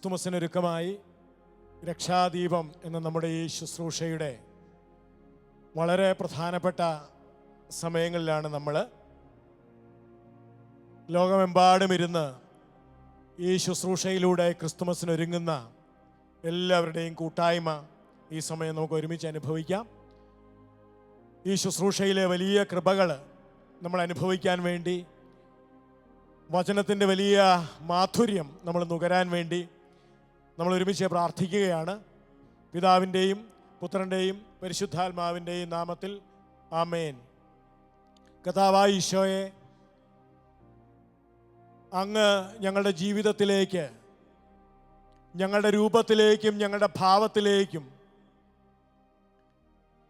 ക്രിസ്തുമസിനൊരുക്കമായി രക്ഷാദീപം എന്ന നമ്മുടെ ഈ ശുശ്രൂഷയുടെ വളരെ പ്രധാനപ്പെട്ട സമയങ്ങളിലാണ് നമ്മൾ ലോകമെമ്പാടും ഇരുന്ന് ഈ ശുശ്രൂഷയിലൂടെ ക്രിസ്തുമസിനൊരുങ്ങുന്ന എല്ലാവരുടെയും കൂട്ടായ്മ ഈ സമയം നമുക്ക് ഒരുമിച്ച് അനുഭവിക്കാം. ഈ ശുശ്രൂഷയിലെ വലിയ കൃപകൾ നമ്മൾ അനുഭവിക്കാൻ വേണ്ടി, വചനത്തിൻ്റെ വലിയ മാധുര്യം നമ്മൾ നുകരാൻ വേണ്ടി നമ്മൾ ഒരുമിച്ച് പ്രാർത്ഥിക്കുകയാണ്. പിതാവിൻ്റെയും പുത്രൻ്റെയും പരിശുദ്ധാത്മാവിൻ്റെയും നാമത്തിൽ ആമേൻ. കർത്താവായ ഈശോയെ, അങ്ങ് ഞങ്ങളുടെ ജീവിതത്തിലേക്ക്, ഞങ്ങളുടെ രൂപത്തിലേക്കും ഞങ്ങളുടെ ഭാവത്തിലേക്കും,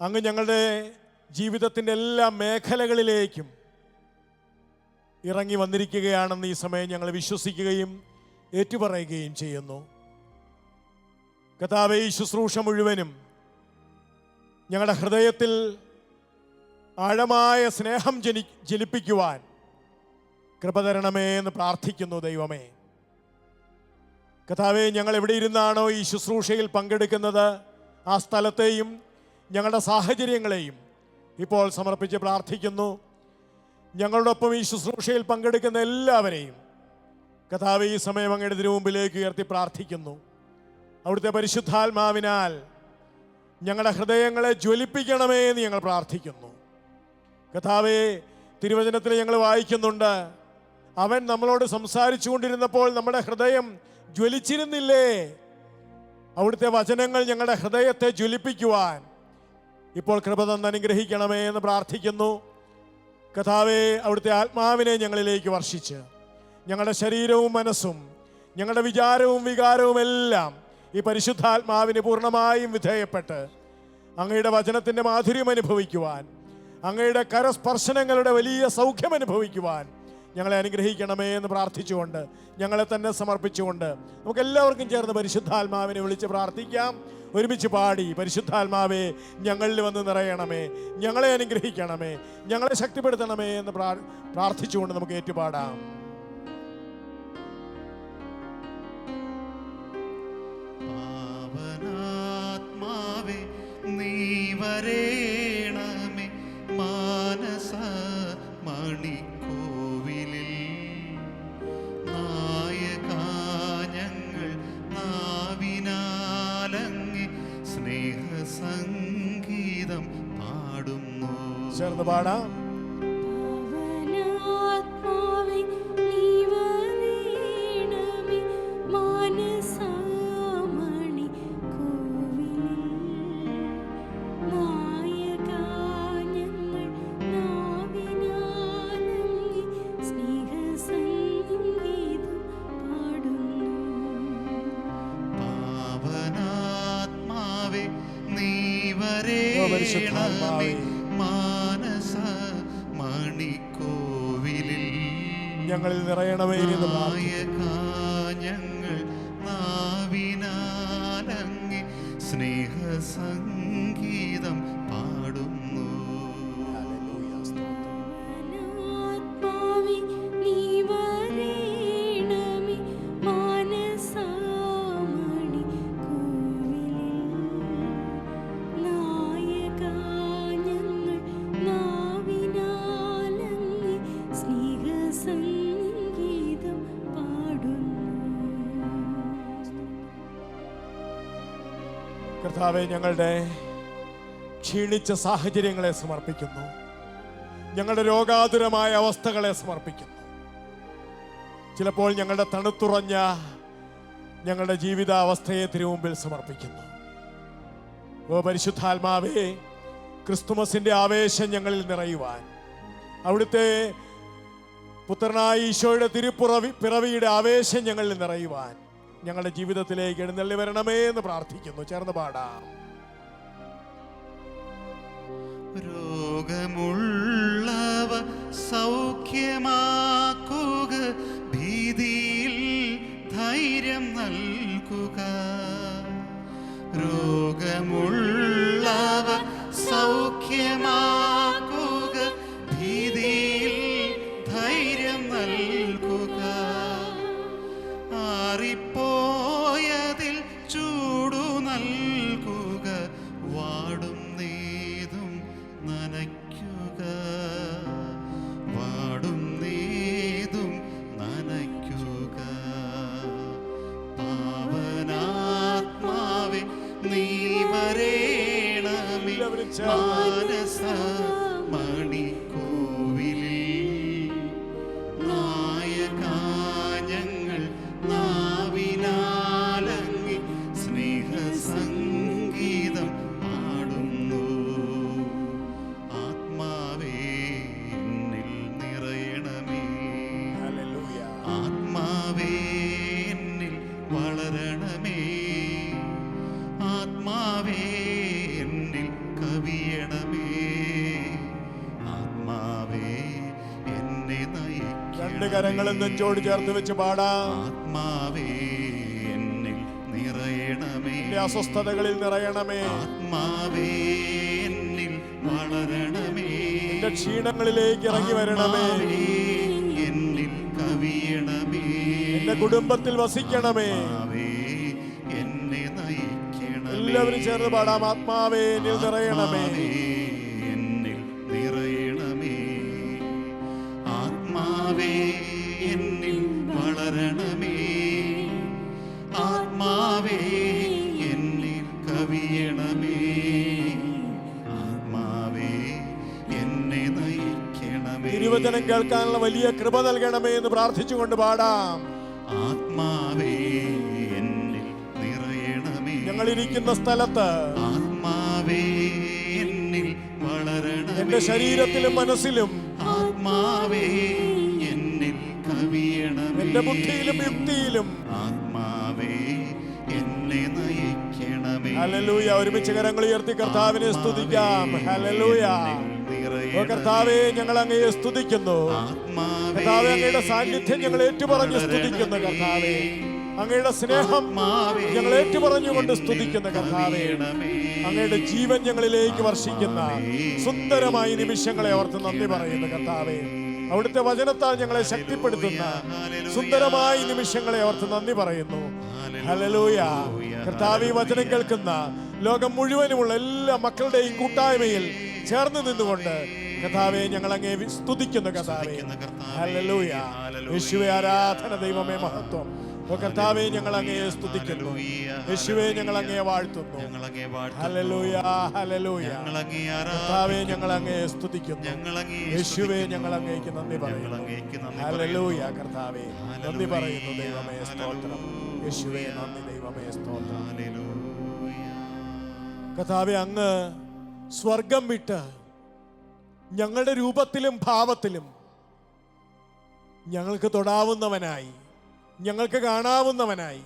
അങ്ങ് ഞങ്ങളുടെ ജീവിതത്തിൻ്റെ എല്ലാ മേഖലകളിലേക്കും ഇറങ്ങി വന്നിരിക്കുകയാണെന്ന് ഈ സമയം ഞങ്ങൾ വിശ്വസിക്കുകയും ഏറ്റുപറയുകയും ചെയ്യുന്നു. കർത്താവേ, ഈ ശുശ്രൂഷ മുഴുവനും ഞങ്ങളുടെ ഹൃദയത്തിൽ ആഴമായ സ്നേഹം ജനിപ്പിക്കുവാൻ കൃപ തരണമേ എന്ന് പ്രാർത്ഥിക്കുന്നു ദൈവമേ. കർത്താവേ, ഞങ്ങൾ എവിടെ ഇരുന്നാണോ ഈ ശുശ്രൂഷയിൽ പങ്കെടുക്കുന്നത്, ആ സ്ഥലത്തെയും ഞങ്ങളുടെ സാഹചര്യങ്ങളെയും ഇപ്പോൾ സമർപ്പിച്ച് പ്രാർത്ഥിക്കുന്നു. ഞങ്ങളോടൊപ്പം ഈ ശുശ്രൂഷയിൽ പങ്കെടുക്കുന്ന എല്ലാവരെയും കർത്താവേ, ഈ സമയം അങ്ങയുടെ തിരുമുമ്പിലേക്ക് ഉയർത്തി പ്രാർത്ഥിക്കുന്നു. അവിടുത്തെ പരിശുദ്ധാത്മാവിനാൽ ഞങ്ങളുടെ ഹൃദയങ്ങളെ ജ്വലിപ്പിക്കണമേ എന്ന് ഞങ്ങൾ പ്രാർത്ഥിക്കുന്നു. കർത്താവേ, തിരുവചനത്തിൽ ഞങ്ങൾ വായിക്കുന്നുണ്ട്, അവൻ നമ്മളോട് സംസാരിച്ചു കൊണ്ടിരുന്നപ്പോൾ നമ്മുടെ ഹൃദയം ജ്വലിച്ചിരുന്നില്ലേ? അവിടുത്തെ വചനങ്ങൾ ഞങ്ങളുടെ ഹൃദയത്തെ ജ്വലിപ്പിക്കുവാൻ ഇപ്പോൾ കൃപ തന്ന് അനുഗ്രഹിക്കണമേ എന്ന് പ്രാർത്ഥിക്കുന്നു. കർത്താവേ, അവിടുത്തെ ആത്മാവിനെ ഞങ്ങളിലേക്ക് വർഷിച്ച് ഞങ്ങളുടെ ശരീരവും മനസ്സും ഞങ്ങളുടെ വിചാരവും വികാരവും എല്ലാം ഈ പരിശുദ്ധാത്മാവിന് പൂർണ്ണമായും വിധേയപ്പെട്ട് അങ്ങയുടെ വചനത്തിൻ്റെ മാധുര്യം അനുഭവിക്കുവാൻ, അങ്ങയുടെ കരസ്പർശനങ്ങളുടെ വലിയ സൗഖ്യം അനുഭവിക്കുവാൻ ഞങ്ങളെ അനുഗ്രഹിക്കണമേ എന്ന് പ്രാർത്ഥിച്ചുകൊണ്ട്, ഞങ്ങളെ തന്നെ സമർപ്പിച്ചുകൊണ്ട് നമുക്ക് എല്ലാവർക്കും ചേർന്ന് പരിശുദ്ധാത്മാവിനെ വിളിച്ച് പ്രാർത്ഥിക്കാം. ഒരുമിച്ച് പാടി, പരിശുദ്ധാത്മാവേ ഞങ്ങളിൽ വന്ന് നിറയണമേ, ഞങ്ങളെ അനുഗ്രഹിക്കണമേ, ഞങ്ങളെ ശക്തിപ്പെടുത്തണമേ എന്ന് പ്രാർത്ഥിച്ചുകൊണ്ട് നമുക്ക് ഏറ്റുപാടാം. പാവനാത്മാവേ നീ വരേണമേ, മാനസ മണിക്കോവിലിൽ നായകാഞ്ഞങ്ങൾ നാവിനാലങ്ങി സ്നേഹസംഗീതം പാടുന്നു. ചേർന്ന് പാടാം. മാനസ മണിക്കോവിലിൽ ഞങ്ങളിൽ നിറയണമേ എന്ന് ഞങ്ങൾ നാവിനാലങ്ങി സ്നേഹസംഗീതം പാടുന്നു. കർത്താവേ, ഞങ്ങളുടെ ക്ഷീണിച്ച സാഹചര്യങ്ങളെ സമർപ്പിക്കുന്നു, ഞങ്ങളുടെ രോഗാതുരമായ അവസ്ഥകളെ സമർപ്പിക്കുന്നു, ചിലപ്പോൾ ഞങ്ങളുടെ തണുത്തുറഞ്ഞ ഞങ്ങളുടെ ജീവിതാവസ്ഥയെ തിരുമുമ്പിൽ സമർപ്പിക്കുന്നു. ഓ പരിശുദ്ധാത്മാവേ, ക്രിസ്തുമസിൻ്റെ ആവേശം ഞങ്ങളിൽ നിറയുവാൻ, അവിടുത്തെ പുത്രനായ ഈശോയുടെ പിറവിയുടെ ആവേശം ഞങ്ങളിൽ നിറയുവാൻ ഞങ്ങളുടെ ജീവിതത്തിലേക്ക് എഴുന്നള്ളി വരണമേ എന്ന് പ്രാർത്ഥിക്കുന്നു. ചേർന്ന് പാടാം. രോഗമുള്ളവ സൗഖ്യമാക്കുക, ഭീതിയിൽ ധൈര്യം നൽകുക. രോഗമുള്ളവ സൗഖ്യമാക്കുക, ഭീതിയിൽ ധൈര്യം നൽകുക. ആറിപ്പോയ മാനസ മണിക്കോവിലിൽ നായകാഞ്ഞങ്ങൾ നാവിനാലങ്ങി സ്നേഹസംഗീതം പാടുന്നു. ആത്മാവേ എന്നിൽ നിറയണമേ, ആത്മാവേ എന്നിൽ വളരണമേ, ആത്മാവേ എന്നിൽ കവിയണമേ, ആത്മാവേ എന്നെ രണ്ട് കരങ്ങളും നെഞ്ചോട് ചേർത്ത് വെച്ച് പാടാം. ആത്മാവേ എന്നിൽ നിറയണമേ, അസ്വസ്ഥതകളിൽ നിറയണമേ, ആത്മാവേ എന്നിൽ വളരണമേ, എന്റെ ക്ഷീണങ്ങളിലേക്ക് ഇറങ്ങി വരണമേ, എന്നിൽ കവിയണമേ, എന്റെ കുടുംബത്തിൽ വസിക്കണമേ. എന്നെ നയിക്കണമേ. എല്ലാവരും ചേർന്ന് പാടാം. ആത്മാവേ എന്നിൽ നിറയണമേ, എന്നിൽ നിറയണമേ, ആത്മാവേ എന്നിൽ വളരണമേ, ആത്മാവേ എന്നിൽ കവിയണമേ, ആത്മാവേ എന്നെ നയിക്കണമേ. തിരുവചനം കേൾക്കാനുള്ള വലിയ കൃപ നൽകണമേ എന്ന് പ്രാർത്ഥിച്ചുകൊണ്ട് പാടാം. ആത്മാവേ എന്നിൽ നിറയണമേ, ഞങ്ങളിരിക്കുന്ന സ്ഥലത്ത് ആത്മാവേ എന്നിൽ വളരണമേ, എന്റെ ശരീരത്തിലും മനസ്സിലും ആത്മാവേ എന്നിൽ കവിയണമേ, എന്റെ ബുദ്ധിയിലും യുക്തിയിലും ആത്മാവേ എന്നെ നയിക്കണമേ. ഹല്ലേലൂയ. ഒരുമിച്ച് കരങ്ങൾ ഉയർത്തി കർത്താവിനെ സ്തുതിക്കാം. ഹല്ലേലൂയ. ഓ കർത്താവേ, ഞങ്ങൾ അങ്ങയെ സ്തുതിക്കുന്നു. കർത്താവേ, അങ്ങയുടെ സാന്നിധ്യം ഞങ്ങൾ ഏറ്റുപറഞ്ഞ് സ്തുതിക്കുന്നു. കർത്താവേ, അങ്ങയുടെ സ്നേഹം ഞങ്ങൾ ഏറ്റുപറഞ്ഞുകൊണ്ട് സ്തുതിക്കുന്ന കർത്താവേ, അങ്ങയുടെ ജീവൻ ഞങ്ങളിലേക്ക് വർഷിക്കുന്ന സുന്ദരമായ നിമിഷങ്ങളെ ഓർത്ത് നന്ദി പറയുന്നു. കർത്താവേ, അവിടുത്തെ വചനത്താൽ ഞങ്ങളെ ശക്തിപ്പെടുത്തുന്ന സുന്ദരമായ നിമിഷങ്ങളെ ഓർത്ത് നന്ദി പറയുന്നു. ഹല്ലേലൂയ. കർത്താവേ, വചനം കേൾക്കുന്ന ലോകം മുഴുവനുമുള്ള എല്ലാ മക്കളുടെയും കൂട്ടായ്മയിൽ ചേർന്ന് നിന്നുകൊണ്ട് കർത്താവേ, ഞങ്ങൾ അങ്ങേ സ്തുതിക്കുന്നു. കർത്താവേ, ഹല്ലേലൂയ. യേശുവേ, ആരാധന. ദൈവമേ, മഹത്വം. ഓ കർത്താവേ, ഞങ്ങൾ അങ്ങയെ സ്തുതിക്കുന്നു. യേശുവേ, ഞങ്ങൾ അങ്ങയെ വാഴ്ത്തുന്നു. Hallelujah, hallelujah. കർത്താവേ, ഞങ്ങൾ അങ്ങയെ സ്തുതിക്കുന്നു. യേശുവേ, ഞങ്ങൾ അങ്ങേക്ക് നന്ദി പറയുന്നു. ഹല്ലേലൂയ. കർത്താവേ, നന്ദി പറയുന്നു. ദൈവമേ, സ്തോത്രം. യേശുവേ, നന്ദി. ദൈവമേ, സ്തോത്രം. കർത്താവേ, അങ്ങ് സ്വർഗം വിട്ട് ഞങ്ങളുടെ രൂപത്തിലും ഭാവത്തിലും ഞങ്ങൾക്ക് തൊടാവുന്നവനായി, ഞങ്ങൾക്ക് കാണാവുന്നവനായി,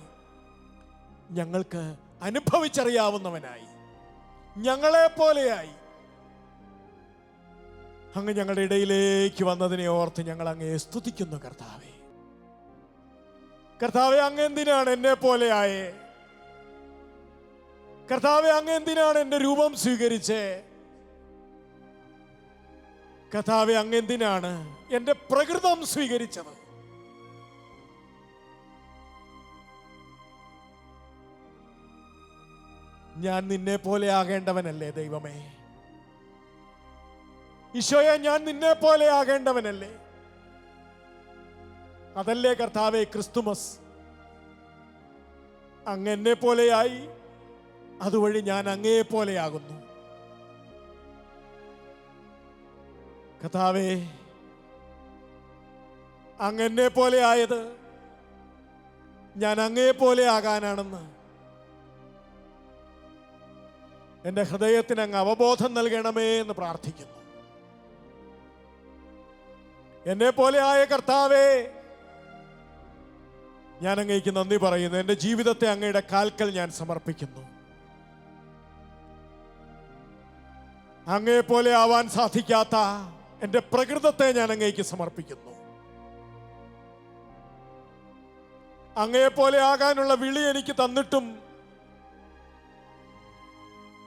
ഞങ്ങൾക്ക് അനുഭവിച്ചറിയാവുന്നവനായി, ഞങ്ങളെ പോലെയായി അങ്ങ് ഞങ്ങളുടെ ഇടയിലേക്ക് വന്നതിനെ ഓർത്ത് ഞങ്ങൾ അങ്ങയെ സ്തുതിക്കുന്നു. കർത്താവേ, കർത്താവേ, അങ്ങ് എന്തിനാണ് എന്നെ പോലെയായേ? കർത്താവേ, അങ്ങ് എന്തിനാണ് എന്റെ രൂപം സ്വീകരിച്ചേ? കർത്താവേ, അങ്ങ് എന്തിനാണ് എന്റെ പ്രകൃതം സ്വീകരിച്ചത്? ഞാൻ നിന്നെ പോലെ ആകേണ്ടവനല്ലേ ദൈവമേ? ഈശോയെ, ഞാൻ നിന്നെ പോലെ ആകേണ്ടവനല്ലേ? അതല്ലേ കർത്താവേ ക്രിസ്തുമസ്. അങ്ങ് എന്നെ പോലെയായി, അതുവഴി ഞാൻ അങ്ങയെ പോലെയാകുന്നു. കർത്താവേ, അങ്ങ് എന്നെ പോലെ ആയത് ഞാൻ അങ്ങയെ പോലെ ആകാനാണെന്ന് എൻ്റെ ഹൃദയത്തിന് അങ്ങ് അവബോധം നൽകണമേ എന്ന് പ്രാർത്ഥിക്കുന്നു. എന്നെ പോലെ ആയ കർത്താവേ, ഞാൻ അങ്ങേക്ക് നന്ദി പറയുന്നു. എൻ്റെ ജീവിതത്തെ അങ്ങയുടെ കാൽക്കൽ ഞാൻ സമർപ്പിക്കുന്നു. അങ്ങയെ പോലെ ആവാൻ സാധിക്കാത്ത എൻ്റെ പ്രകൃതത്തെ ഞാൻ അങ്ങേക്ക് സമർപ്പിക്കുന്നു. അങ്ങയെ പോലെ ആകാനുള്ള വിളി എനിക്ക് തന്നിട്ടും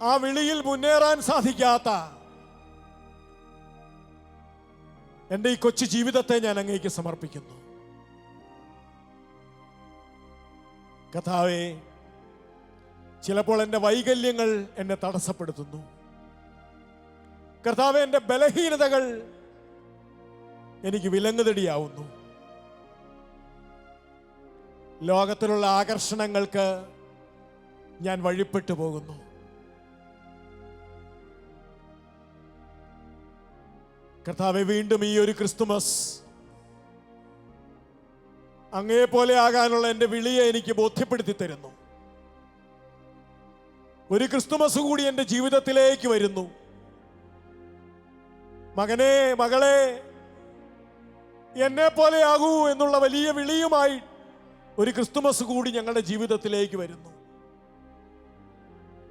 ആ വിളിയിൽ മുന്നേറാൻ സാധിക്കാത്ത എൻ്റെ ഈ കൊച്ചു ജീവിതത്തെ ഞാൻ അങ്ങേക്ക് സമർപ്പിക്കുന്നു. കർത്താവേ, ചിലപ്പോൾ എൻ്റെ വൈകല്യങ്ങൾ എന്നെ തടസ്സപ്പെടുത്തുന്നു. കർത്താവേ, എൻ്റെ ബലഹീനതകൾ എനിക്ക് വിലങ്ങുതടിയാവുന്നു. ലോകത്തിലുള്ള ആകർഷണങ്ങൾക്ക് ഞാൻ വഴിപ്പെട്ടു പോകുന്നു. കർത്താവെ, വീണ്ടും ഈ ഒരു ക്രിസ്തുമസ് അങ്ങേ പോലെ ആകാനുള്ള എൻ്റെ വിളിയെ എനിക്ക് ബോധ്യപ്പെടുത്തി തരുന്നു. ഒരു ക്രിസ്തുമസ് കൂടി എൻ്റെ ജീവിതത്തിലേക്ക് വരുന്നു. മകനെ, മകളെ, എന്നെ പോലെ ആകൂ എന്നുള്ള വലിയ വിളിയുമായി ഒരു ക്രിസ്തുമസ് കൂടി ഞങ്ങളുടെ ജീവിതത്തിലേക്ക് വരുന്നു.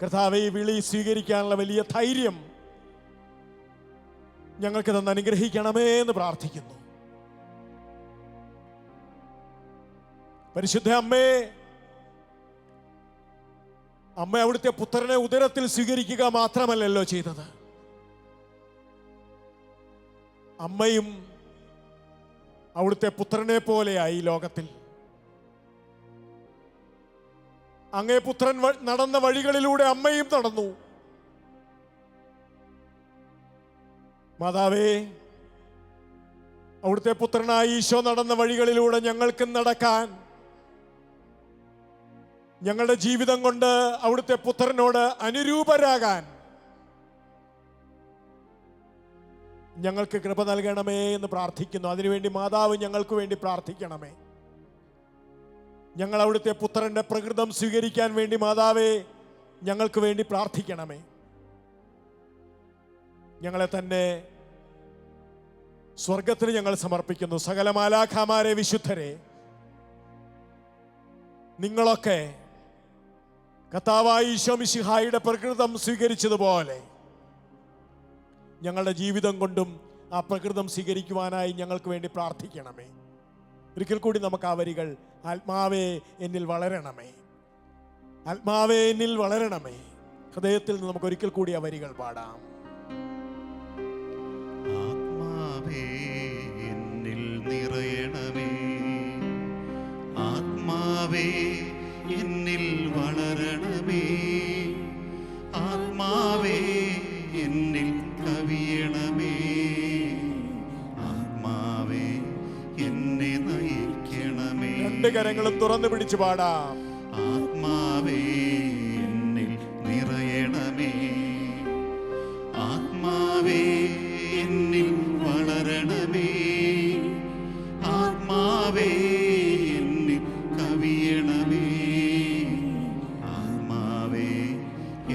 കർത്താവേ, ഈ വിളി സ്വീകരിക്കാനുള്ള വലിയ ധൈര്യം ഞങ്ങൾക്ക് തന്നെ അനുഗ്രഹിക്കണമേ എന്ന് പ്രാർത്ഥിക്കുന്നു. പരിശുദ്ധ അമ്മേ, അമ്മ അവിടുത്തെ പുത്രനെ ഉദരത്തിൽ സ്വീകരിക്കുക മാത്രമല്ലല്ലോ ചെയ്തത്, അമ്മയും അവിടുത്തെ പുത്രനെ പോലെയായി ലോകത്തിൽ. അങ്ങേ പുത്രൻ നടന്ന വഴികളിലൂടെ അമ്മയും നടന്നു. മാതാവേ, അവിടുത്തെ പുത്രനായി ഈശോ നടന്ന വഴികളിലൂടെ ഞങ്ങൾക്കും നടക്കാൻ, ഞങ്ങളുടെ ജീവിതം കൊണ്ട് അവിടുത്തെ പുത്രനോട് അനുരൂപരാകാൻ ഞങ്ങൾക്ക് കൃപ നൽകണമേ എന്ന് പ്രാർത്ഥിക്കുന്നു. അതിനുവേണ്ടി മാതാവ് ഞങ്ങൾക്ക് വേണ്ടി പ്രാർത്ഥിക്കണമേ. ഞങ്ങൾ അവിടുത്തെ പുത്രന്റെ പ്രകൃതം സ്വീകരിക്കാൻ വേണ്ടി മാതാവേ ഞങ്ങൾക്ക് വേണ്ടി പ്രാർത്ഥിക്കണമേ. ഞങ്ങളെ തന്നെ സ്വർഗത്തിന് ഞങ്ങൾ സമർപ്പിക്കുന്നു. സകല മാലാഖമാരെ, വിശുദ്ധരെ, നിങ്ങളൊക്കെ കർത്താവായ ഈശോ മിശിഹായുടെ പ്രകൃതം സ്വീകരിച്ചതുപോലെ ഞങ്ങളുടെ ജീവിതം കൊണ്ടും ആ പ്രകൃതം സ്വീകരിക്കുവാനായി ഞങ്ങൾക്ക് വേണ്ടി പ്രാർത്ഥിക്കണമേ. ഒരിക്കൽ കൂടി നമുക്ക് ആ വരികൾ, ആത്മാവേ എന്നിൽ വളരണമേ, ആത്മാവേ എന്നിൽ വളരണമേ, ഹൃദയത്തിൽ നിന്ന് നമുക്ക് ഒരിക്കൽ കൂടി ആ വരികൾ പാടാം. ആത്മാവേ എന്നിൽ നിറയണമേ, ആത്മാവേ എന്നിൽ വളരണമേ, ആത്മാവേ എന്നിൽ കവിയണമേ, ആത്മാവേ എന്നെ നയിക്കണമേ. രണ്ട് കരങ്ങളും തുറന്നു പിടിച്ചു പാടാം. ആത്മാവേ എന്നിൽ നിറയണമേ, ആത്മാവേ എന്നിൽ വളരണമേ, ആത്മാവേ എന്നിൽ കവിയണമേ, ആത്മാവേ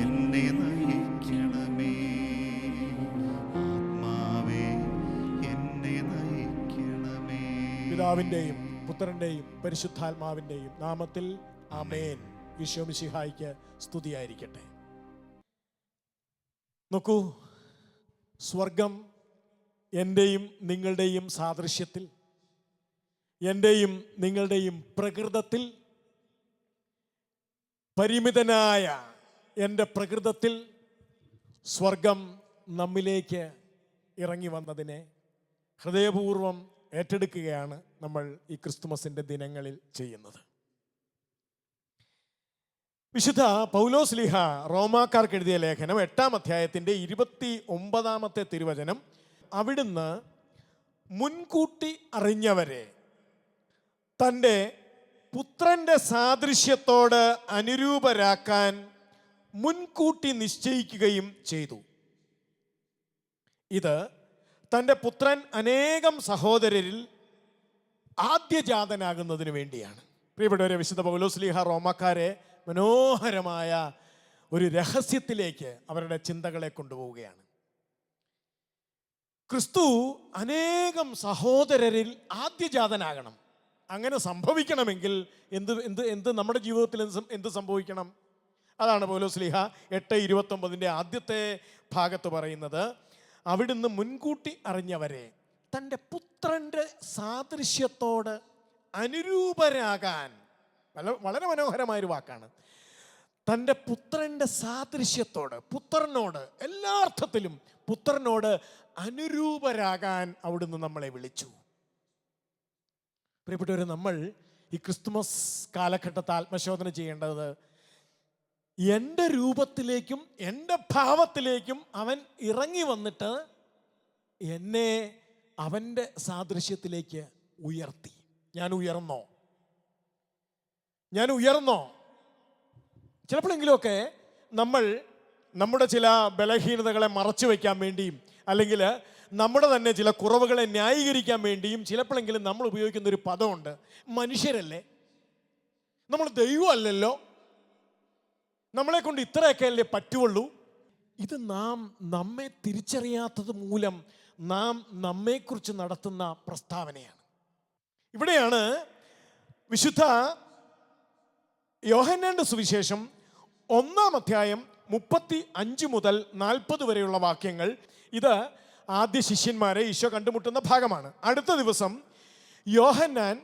എന്നെ നയിക്കണമേ, ആത്മാവേ എന്നെ നയിക്കണമേ. പിതാവിന്റെയും പുത്രന്റെയും പരിശുദ്ധാത്മാവിന്റെയും നാമത്തിൽ ആമേൻ. ഈശോ മിശിഹായ്ക്ക് സ്തുതിയായിരിക്കട്ടെ. നോക്കൂ, സ്വർഗം എൻ്റെയും നിങ്ങളുടെയും സാദൃശ്യത്തിൽ, എൻ്റെയും നിങ്ങളുടെയും പ്രകൃതത്തിൽ, പരിമിതനായ എൻ്റെ പ്രകൃതത്തിൽ സ്വർഗം നമ്മിലേക്ക് ഇറങ്ങി വന്നതിനെ ഹൃദയപൂർവം ഏറ്റെടുക്കുകയാണ് നമ്മൾ ഈ ക്രിസ്തുമസിൻ്റെ ദിനങ്ങളിൽ ചെയ്യുന്നത്. വിശുദ്ധ പൗലോസ് ലീഹ റോമാക്കാർക്ക് എഴുതിയ ലേഖനം 8-ാം അധ്യായത്തിൻ്റെ 29-ാമത്തെ തിരുവചനം, അവിടുന്ന് മുൻകൂട്ടി അറിഞ്ഞവരെ തൻ്റെ പുത്രന്റെ സാദൃശ്യത്തോട് അനുരൂപരാക്കാൻ മുൻകൂട്ടി നിശ്ചയിക്കുകയും ചെയ്തു. ഇത് തൻ്റെ പുത്രൻ അനേകം സഹോദരരിൽ ആദ്യജാതനാകുന്നതിന് വേണ്ടിയാണ്. പ്രിയപ്പെട്ടവരെ, വിശുദ്ധ പൗലോസ് ലീഹ റോമാക്കാരെ മനോഹരമായ ഒരു രഹസ്യത്തിലേക്ക് അവരുടെ ചിന്തകളെ കൊണ്ടുപോവുകയാണ്. ക്രിസ്തു അനേകം സഹോദരരിൽ ആദ്യജാതനാകണം. അങ്ങനെ സംഭവിക്കണമെങ്കിൽ എന്ത് നമ്മുടെ ജീവിതത്തിൽ എന്ത് സംഭവിക്കണം? അതാണ് പൗലോസ് ലീഹ 8:29 ആദ്യത്തെ ഭാഗത്ത് പറയുന്നത്. അവിടുന്ന് മുൻകൂട്ടി അറിഞ്ഞവരെ തൻ്റെ പുത്രൻ്റെ സാദൃശ്യത്തോട് അനുരൂപരാകാൻ, വളരെ മനോഹരമായൊരു വാക്കാണ്. തൻ്റെ പുത്രൻ്റെ സാദൃശ്യത്തോട്, പുത്രനോട്, എല്ലാ അർത്ഥത്തിലും പുത്രനോട് അനുരൂപരാകാൻ അവിടുന്ന് നമ്മളെ വിളിച്ചു. പ്രിയപ്പെട്ടവരെ, നമ്മൾ ഈ ക്രിസ്തുമസ് കാലഘട്ടത്തെ ആത്മശോധന ചെയ്യേണ്ടത്, എൻ്റെ രൂപത്തിലേക്കും എൻ്റെ ഭാവത്തിലേക്കും അവൻ ഇറങ്ങി വന്നിട്ട് എന്നെ അവൻ്റെ സാദൃശ്യത്തിലേക്ക് ഉയർത്തി. ഞാൻ ഉയർന്നോ? ചിലപ്പോഴെങ്കിലുമൊക്കെ നമ്മൾ നമ്മുടെ ചില ബലഹീനതകളെ മറച്ചു വയ്ക്കാൻ വേണ്ടിയും, അല്ലെങ്കിൽ നമ്മുടെ തന്നെ ചില കുറവുകളെ ന്യായീകരിക്കാൻ വേണ്ടിയും ചിലപ്പോഴെങ്കിലും നമ്മൾ ഉപയോഗിക്കുന്ന ഒരു പദമുണ്ട്, മനുഷ്യരല്ലേ, നമ്മൾ ദൈവമല്ലല്ലോ, നമ്മളെ കൊണ്ട് ഇത്രയൊക്കെ അല്ലേ പറ്റുള്ളൂ. ഇത് നാം നമ്മെ തിരിച്ചറിയാത്തത് മൂലം നാം നമ്മെക്കുറിച്ച് നടത്തുന്ന പ്രസ്താവനയാണ്. ഇവിടെയാണ് വിശുദ്ധ യോഹന്നാന്റെ സുവിശേഷം 1-ാം അധ്യായം 35 മുതൽ 40 വരെയുള്ള വാക്യങ്ങൾ. ഇത് ആദ്യ ശിഷ്യന്മാരെ ഈശോ കണ്ടുമുട്ടുന്ന ഭാഗമാണ്. അടുത്ത ദിവസം യോഹന്നാൻ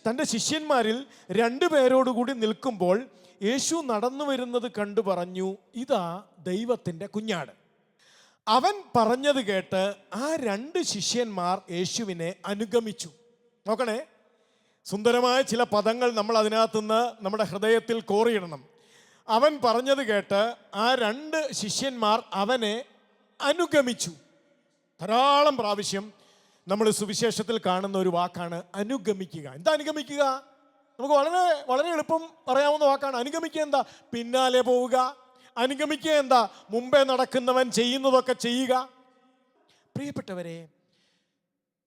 തൻ്റെ ശിഷ്യന്മാരിൽ 2 പേരോടുകൂടി നിൽക്കുമ്പോൾ യേശു നടന്നു വരുന്നത് കണ്ടു പറഞ്ഞു, ഇതാ ദൈവത്തിൻ്റെ കുഞ്ഞാട്. അവൻ പറഞ്ഞത് കേട്ട് ആ 2 ശിഷ്യന്മാർ യേശുവിനെ അനുഗമിച്ചു. നോക്കണേ, സുന്ദരമായ ചില പദങ്ങൾ നമ്മൾ അതിനകത്തുനിന്ന് നമ്മുടെ ഹൃദയത്തിൽ കോറിയിടണം. അവൻ പറഞ്ഞത് കേട്ട് ആ 2 ശിഷ്യന്മാർ അവനെ അനുഗമിച്ചു. ധാരാളം പ്രാവശ്യം നമ്മൾ സുവിശേഷത്തിൽ കാണുന്ന ഒരു വാക്കാണ് അനുഗമിക്കുക. എന്താ അനുഗമിക്കുക? നമുക്ക് വളരെ വളരെ എളുപ്പം പറയാവുന്ന വാക്കാണ്. അനുഗമിക്കുക എന്താ? പിന്നാലെ പോവുക. അനുഗമിക്കുക എന്താ? മുമ്പേ നടക്കുന്നവൻ ചെയ്യുന്നതൊക്കെ ചെയ്യുക. പ്രിയപ്പെട്ടവരെ,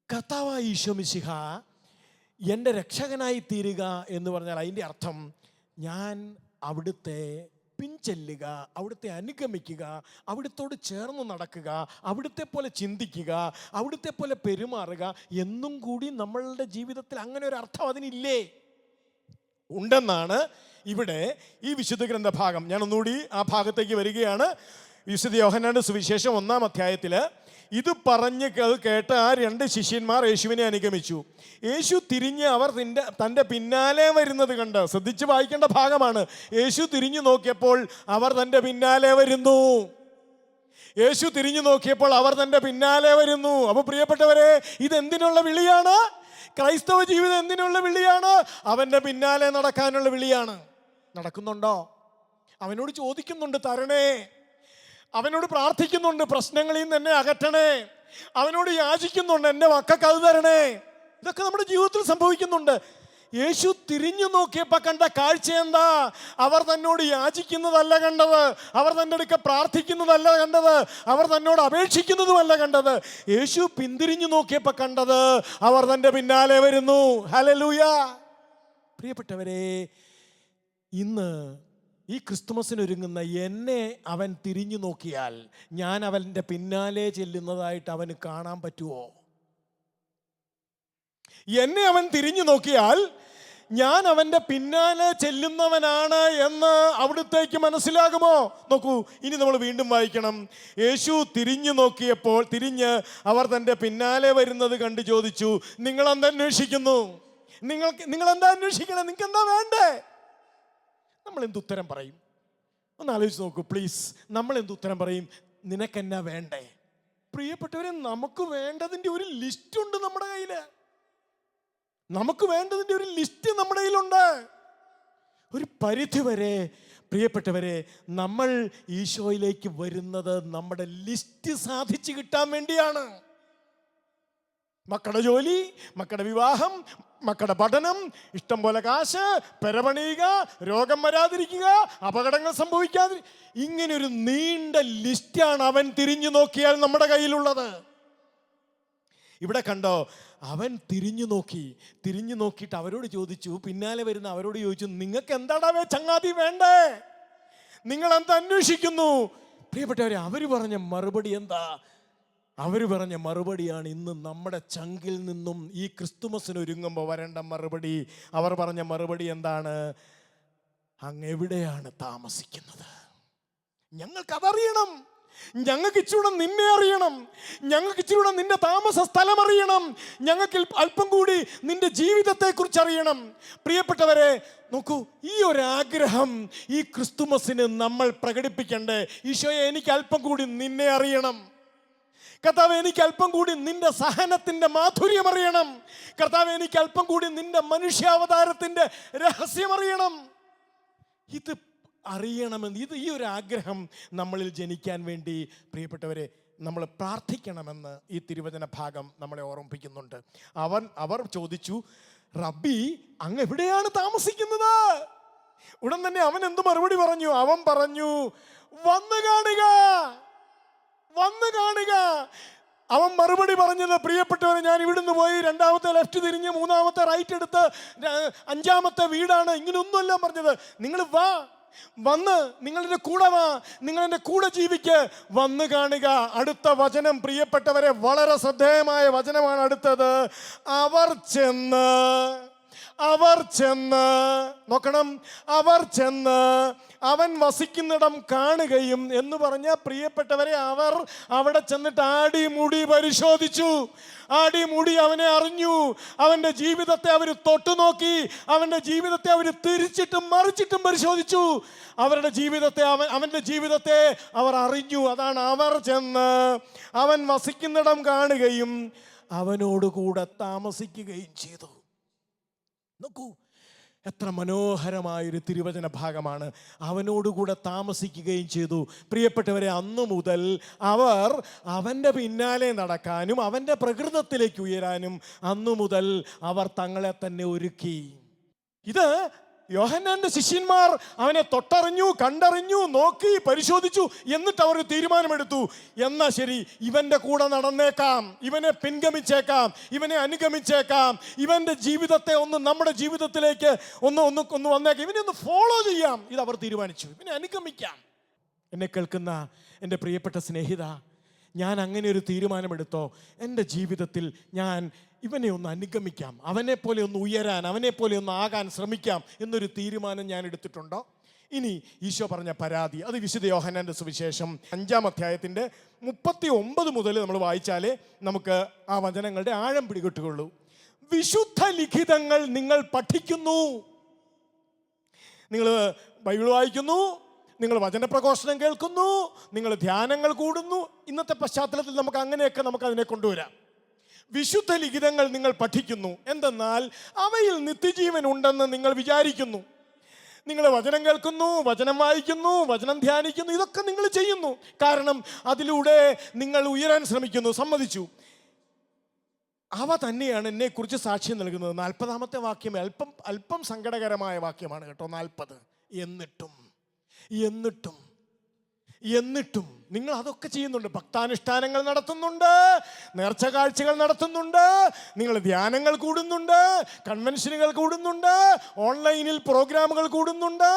കർത്താവായ ഈശോ മിശിഹ എൻ്റെ രക്ഷകനായി തീരുക എന്ന് പറഞ്ഞാൽ അതിൻ്റെ അർത്ഥം ഞാൻ അവിടുത്തെ പിൻചെല്ലുക, അവിടുത്തെ അനുഗമിക്കുക, അവിടുത്തോട് ചേർന്ന് നടക്കുക, അവിടുത്തെ പോലെ ചിന്തിക്കുക, അവിടുത്തെ പോലെ പെരുമാറുക എന്നും കൂടി നമ്മളുടെ ജീവിതത്തിൽ അങ്ങനെ ഒരു അർത്ഥം അതിനില്ലേ? ഉണ്ടെന്നാണ് ഇവിടെ ഈ വിശുദ്ധ ഗ്രന്ഥ ഭാഗം. ഞാൻ ഒന്നുകൂടി ആ ഭാഗത്തേക്ക് വരികയാണ്. വിശുദ്ധ യോഹന്നാന്റെ സുവിശേഷം 1-ാം അധ്യായത്തിൽ ഇത് പറഞ്ഞ് കേട്ട് ആ 2 ശിഷ്യന്മാർ യേശുവിനെ അനുഗമിച്ചു. യേശു തിരിഞ്ഞ് അവർ തൻ്റെ പിന്നാലെ വരുന്നത് കണ്ട്, ശ്രദ്ധിച്ച് വായിക്കേണ്ട ഭാഗമാണ്. യേശു തിരിഞ്ഞു നോക്കിയപ്പോൾ അവർ തൻ്റെ പിന്നാലെ വരുന്നു. യേശു തിരിഞ്ഞു നോക്കിയപ്പോൾ അവർ തൻ്റെ പിന്നാലെ വരുന്നു. അപ്പോൾ പ്രിയപ്പെട്ടവരെ, ഇതെന്തിനുള്ള വിളിയാണ്? ക്രൈസ്തവ ജീവിതം എന്തിനുള്ള വിളിയാണ്? അവൻ്റെ പിന്നാലെ നടക്കാനുള്ള വിളിയാണ്. നടക്കുന്നുണ്ടോ? അവനോട് ചോദിക്കുന്നുണ്ട്, തരണേ. അവനോട് പ്രാർത്ഥിക്കുന്നുണ്ട്, പ്രശ്നങ്ങളിൽ നിന്ന് എന്നെ അകറ്റണേ. അവനോട് യാചിക്കുന്നുണ്ട്, എൻ്റെ മക്കൾക്ക് അത് തരണേ. ഇതൊക്കെ നമ്മുടെ ജീവിതത്തിൽ സംഭവിക്കുന്നുണ്ട്. യേശു തിരിഞ്ഞു നോക്കിയപ്പോൾ കണ്ട കാഴ്ച എന്താ? അവർ തന്നോട് യാചിക്കുന്നതല്ല കണ്ടത്, അവർ തൻ്റെ അടുക്ക പ്രാർത്ഥിക്കുന്നതല്ല കണ്ടത്, അവർ തന്നോട് അപേക്ഷിക്കുന്നതുമല്ല കണ്ടത്. യേശു പിന്തിരിഞ്ഞു നോക്കിയപ്പോൾ കണ്ടത് അവർ തൻ്റെ പിന്നാലെ വരുന്നു. ഹല്ലേലൂയ. പ്രിയപ്പെട്ടവരെ, ഇന്ന് ഈ ക്രിസ്തുമസിനൊരുങ്ങുന്ന എന്നെ അവൻ തിരിഞ്ഞു നോക്കിയാൽ ഞാൻ അവൻ്റെ പിന്നാലെ ചെല്ലുന്നതായിട്ട് അവന് കാണാൻ പറ്റുമോ? എന്നെ അവൻ തിരിഞ്ഞു നോക്കിയാൽ ഞാൻ അവൻ്റെ പിന്നാലെ ചെല്ലുന്നവനാണ് എന്ന് അവിടുത്തേക്ക് മനസ്സിലാകുമോ? നോക്കൂ, ഇനി നമ്മൾ വീണ്ടും വായിക്കണം. യേശു തിരിഞ്ഞ് അവർ തൻ്റെ പിന്നാലെ വരുന്നത് കണ്ട് ചോദിച്ചു, നിങ്ങളെന്താ അന്വേഷിക്കുന്നു? നിങ്ങളെന്താ അന്വേഷിക്കണേ? നിങ്ങൾക്ക് എന്താ വേണ്ടേ? നമ്മൾ എന്തുത്തരം പറയും? ഒന്ന് ആലോചിച്ച് നോക്കൂ പ്ലീസ്. നമ്മൾ എന്തുത്തരം പറയും? നിനക്കെന്നാ വേണ്ടേ? പ്രിയപ്പെട്ടവരെ, നമുക്ക് വേണ്ടതിൻ്റെ ഒരു ലിസ്റ്റ് ഉണ്ട് നമ്മുടെ കയ്യിൽ. നമുക്ക് വേണ്ടതിൻ്റെ ഒരു ലിസ്റ്റ് നമ്മുടെ കയ്യിലുണ്ട്. ഒരു പരിധിവരെ പ്രിയപ്പെട്ടവരെ, നമ്മൾ ഈശോയിലേക്ക് വരുന്നത് നമ്മുടെ ലിസ്റ്റ് സാധിച്ചു കിട്ടാൻ വേണ്ടിയാണ്. മക്കളുടെ ജോലി, മക്കളുടെ വിവാഹം, മക്കളുടെ പഠനം, ഇഷ്ടം പോലെ കാശ്, പെരപണിയുക, രോഗം വരാതിരിക്കുക, അപകടങ്ങൾ സംഭവിക്കാതെ, ഇങ്ങനൊരു നീണ്ട ലിസ്റ്റാണ് അവൻ തിരിഞ്ഞു നോക്കിയാൽ നമ്മുടെ കയ്യിലുള്ളത്. ഇവിടെ കണ്ടോ, അവൻ തിരിഞ്ഞു നോക്കിയിട്ട് അവരോട് ചോദിച്ചു, പിന്നാലെ വരുന്ന അവരോട് ചോദിച്ചു, നിങ്ങൾക്ക് എന്താടാ ചങ്ങാതി വേണ്ടേ? നിങ്ങൾ എന്താ അന്വേഷിക്കുന്നു? പ്രിയപ്പെട്ടവരെ, അവർ പറഞ്ഞ മറുപടി എന്താ? അവർ പറഞ്ഞ മറുപടിയാണ് ഇന്ന് നമ്മുടെ ചങ്കിൽ നിന്നും ഈ ക്രിസ്തുമസിന് ഒരുങ്ങുമ്പോൾ വരേണ്ട മറുപടി. അവർ പറഞ്ഞ മറുപടി എന്താണ്? അങ്ങ് എവിടെയാണ് താമസിക്കുന്നത്? ഞങ്ങൾക്കതറിയണം. ഞങ്ങൾക്ക് ഇച്ചിരൂടെ നിന്നെ അറിയണം. ഞങ്ങൾക്ക് ഇച്ചിരൂടെ നിന്റെ താമസ സ്ഥലം അറിയണം. ഞങ്ങൾക്ക് അല്പം കൂടി നിന്റെ ജീവിതത്തെക്കുറിച്ച് അറിയണം. പ്രിയപ്പെട്ടവരെ, നോക്കൂ, ഈ ഒരു ആഗ്രഹം ഈ ക്രിസ്തുമസിന് നമ്മൾ പ്രകടിപ്പിക്കണ്ടേ? ഈശോയെ, എനിക്ക് അല്പം കൂടി നിന്നെ അറിയണം. കർത്താവേ, എനിക്ക് അല്പം കൂടി നിന്റെ സഹനത്തിൻ്റെ മാധുര്യം അറിയണം. കർത്താവേ, എനിക്ക് അല്പം കൂടി നിന്റെ മനുഷ്യാവതാരത്തിൻ്റെ രഹസ്യം അറിയണം. ഇത് അറിയണമെന്ന്, ഈ ഒരു ആഗ്രഹം നമ്മളിൽ ജനിക്കാൻ വേണ്ടി പ്രിയപ്പെട്ടവരെ നമ്മൾ പ്രാർത്ഥിക്കണമെന്ന് ഈ തിരുവചന ഭാഗം നമ്മളെ ഓർമ്മിപ്പിക്കുന്നുണ്ട്. അവർ ചോദിച്ചു, റബ്ബി, അങ്ങ് എവിടെയാണ് താമസിക്കുന്നത്? ഉടൻ തന്നെ അവൻ എന്ത് മറുപടി പറഞ്ഞു? അവൻ പറഞ്ഞു, വന്നു കാണുക, വന്ന് കാണുക. അവൻ മറുപടി പറഞ്ഞത്, പ്രിയപ്പെട്ടവരെ, ഞാൻ ഇവിടുന്ന് പോയി രണ്ടാമത്തെ ലെഫ്റ്റ് തിരിഞ്ഞ് മൂന്നാമത്തെ റൈറ്റ് എടുത്ത് അഞ്ചാമത്തെ വീടാണ്, ഇങ്ങനെയൊന്നുമല്ല പറഞ്ഞത്. നിങ്ങൾ വാ, വന്ന് നിങ്ങളുടെ കൂടെ വാ, നിങ്ങളെൻ്റെ കൂടെ ജീവിക്ക്, വന്ന് കാണുക. അടുത്ത വചനം പ്രിയപ്പെട്ടവരെ വളരെ ശ്രദ്ധേയമായ വചനമാണ് അടുത്തത്. അവർ ചെന്ന് നോക്കണം, അവർ ചെന്ന് അവൻ വസിക്കുന്നിടം കാണുകയും എന്ന് പറഞ്ഞ പ്രിയപ്പെട്ടവരെ, അവർ അവിടെ ചെന്നിട്ട് ആടിമുടി പരിശോധിച്ചു. ആടിമുടി അവനെ അറിഞ്ഞു. അവൻ്റെ ജീവിതത്തെ അവർ തൊട്ടുനോക്കി. അവൻ്റെ ജീവിതത്തെ അവർ തിരിച്ചിട്ടും മറിച്ചിട്ടും പരിശോധിച്ചു. അവരുടെ ജീവിതത്തെ അവൻ്റെ ജീവിതത്തെ അവർ അറിഞ്ഞു. അതാണ് അവർ ചെന്ന് അവൻ വസിക്കുന്നിടം കാണുകയും അവനോടുകൂടെ താമസിക്കുകയും ചെയ്തു. നോക്കൂ, എത്ര മനോഹരമായൊരു തിരുവചന ഭാഗമാണ്. അവനോടുകൂടെ താമസിക്കുകയും ചെയ്തു. പ്രിയപ്പെട്ടവരെ, അന്നു മുതൽ അവർ അവൻ്റെ പിന്നാലെ നടക്കാനും അവൻ്റെ പ്രകൃതത്തിലേക്ക് ഉയരാനും അന്നു മുതൽ അവർ തങ്ങളെ തന്നെ ഒരുക്കി. ഇത് യോഹന്നാന്റെ ശിഷ്യന്മാർ അവനെ തൊട്ടറിഞ്ഞു, കണ്ടറിഞ്ഞു, നോക്കി, പരിശോധിച്ചു. എന്നിട്ട് അവർ തീരുമാനമെടുത്തു, എന്നാ ശരി, ഇവൻ്റെ കൂടെ നടന്നേക്കാം, ഇവനെ പിൻഗമിച്ചേക്കാം, ഇവനെ അനുഗമിച്ചേക്കാം, ഇവൻ്റെ ജീവിതത്തെ നമ്മുടെ ജീവിതത്തിലേക്ക് ഒന്ന് വന്നേക്കാം, ഇവനെ ഒന്ന് ഫോളോ ചെയ്യാം. ഇത് അവർ തീരുമാനിച്ചു, ഇവനെ അനുഗമിക്കാം. എന്നെ കേൾക്കുന്ന എൻ്റെ പ്രിയപ്പെട്ട സ്നേഹിത, ഞാൻ അങ്ങനെ ഒരു തീരുമാനമെടുത്തോ? എൻ്റെ ജീവിതത്തിൽ ഞാൻ ഇവനെ ഒന്ന് അനുഗമിക്കാം, അവനെ പോലെ ഒന്ന് ഉയരാൻ, അവനെ പോലെ ഒന്ന് ആകാൻ ശ്രമിക്കാം എന്നൊരു തീരുമാനം ഞാൻ എടുത്തിട്ടുണ്ടോ? ഇനി ഈശോ പറഞ്ഞ പരാതി, അത് വിശുദ്ധ യോഹന്നാന്റെ സുവിശേഷം 5-ാം അധ്യായത്തിൻ്റെ 39 മുതൽ നമ്മൾ വായിച്ചാലേ നമുക്ക് ആ വചനങ്ങളുടെ ആഴം പിടികിട്ടുകയുള്ളൂ. വിശുദ്ധ ലിഖിതങ്ങൾ നിങ്ങൾ പഠിക്കുന്നു, നിങ്ങൾ ബൈബിൾ വായിക്കുന്നു, നിങ്ങൾ വചനപ്രഘോഷണം കേൾക്കുന്നു, നിങ്ങൾ ധ്യാനങ്ങൾ കൂടുന്നു. ഇന്നത്തെ പശ്ചാത്തലത്തിൽ നമുക്ക് അങ്ങനെയൊക്കെ അതിനെ കൊണ്ടുവരാം. വിശുദ്ധ ലിഖിതങ്ങൾ നിങ്ങൾ പഠിക്കുന്നു, എന്തെന്നാൽ അവയിൽ നിത്യജീവൻ ഉണ്ടെന്ന് നിങ്ങൾ വിചാരിക്കുന്നു. നിങ്ങൾ വചനം കേൾക്കുന്നു, വചനം വായിക്കുന്നു, വചനം ധ്യാനിക്കുന്നു, ഇതൊക്കെ നിങ്ങൾ ചെയ്യുന്നു. കാരണം അതിലൂടെ നിങ്ങൾ ഉയരാൻ ശ്രമിക്കുന്നു. സമ്മതിച്ചു. അവ തന്നെയാണ് എന്നെക്കുറിച്ച് സാക്ഷ്യം നൽകുന്നത്. 40-ാമത്തെ വാക്യം അല്പം സങ്കടകരമായ വാക്യമാണ് കേട്ടോ. 40. എന്നിട്ടും നിങ്ങൾ അതൊക്കെ ചെയ്യുന്നുണ്ട്. ഭക്താനുഷ്ഠാനങ്ങൾ നടത്തുന്നുണ്ട്, നേർച്ച കാഴ്ചകൾ നടത്തുന്നുണ്ട്, നിങ്ങൾ ധ്യാനങ്ങൾ കൂടുന്നുണ്ട്, കൺവെൻഷനുകൾ കൂടുന്നുണ്ട്, ഓൺലൈനിൽ പ്രോഗ്രാമുകൾ കൂടുന്നുണ്ട്,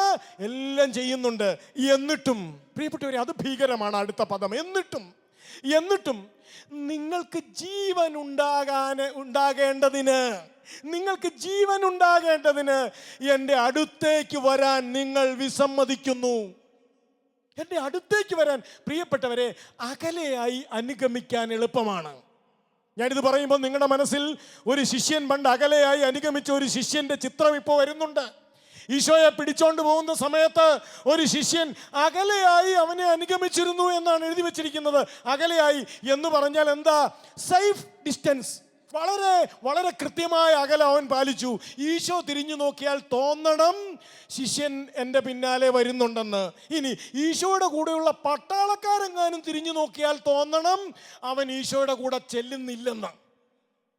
എല്ലാം ചെയ്യുന്നുണ്ട്. എന്നിട്ടും പ്രിയപ്പെട്ടവരെ, അത് ഭീകരമാണ് അടുത്ത പദം. എന്നിട്ടും നിങ്ങൾക്ക് ജീവൻ ഉണ്ടാകേണ്ടതിന് എൻ്റെ അടുത്തേക്ക് വരാൻ നിങ്ങൾ വിസമ്മതിക്കുന്നു. എൻ്റെ അടുത്തേക്ക് വരാൻ പ്രിയപ്പെട്ടവരെ, അകലെയായി അനുഗമിക്കാൻ എളുപ്പമാണ്. ഞാനിത് പറയുമ്പോൾ നിങ്ങളുടെ മനസ്സിൽ ഒരു ശിഷ്യൻ, പണ്ട് അകലെയായി അനുഗമിച്ച ഒരു ശിഷ്യൻ്റെ ചിത്രം ഇപ്പോൾ വരുന്നുണ്ട്. ഈശോയെ പിടിച്ചോണ്ട് പോകുന്ന സമയത്ത് ഒരു ശിഷ്യൻ അകലെയായി അവനെ അനുഗമിച്ചിരുന്നു എന്നാണ് എഴുതി വച്ചിരിക്കുന്നത്. അകലെയായി എന്ന് പറഞ്ഞാൽ എന്താ? സേഫ് ഡിസ്റ്റൻസ്, വളരെ വളരെ കൃത്യമായ അകലം അവൻ പാലിച്ചു. ഈശോ തിരിഞ്ഞു നോക്കിയാൽ തോന്നണം ശിഷ്യൻ എൻ്റെ പിന്നാലെ വരുന്നുണ്ടെന്ന്. ഇനി ഈശോയുടെ കൂടെയുള്ള പട്ടാളക്കാരെങ്ങാനും തിരിഞ്ഞു നോക്കിയാൽ തോന്നണം അവൻ ഈശോയുടെ കൂടെ ചെല്ലുന്നില്ലെന്ന്.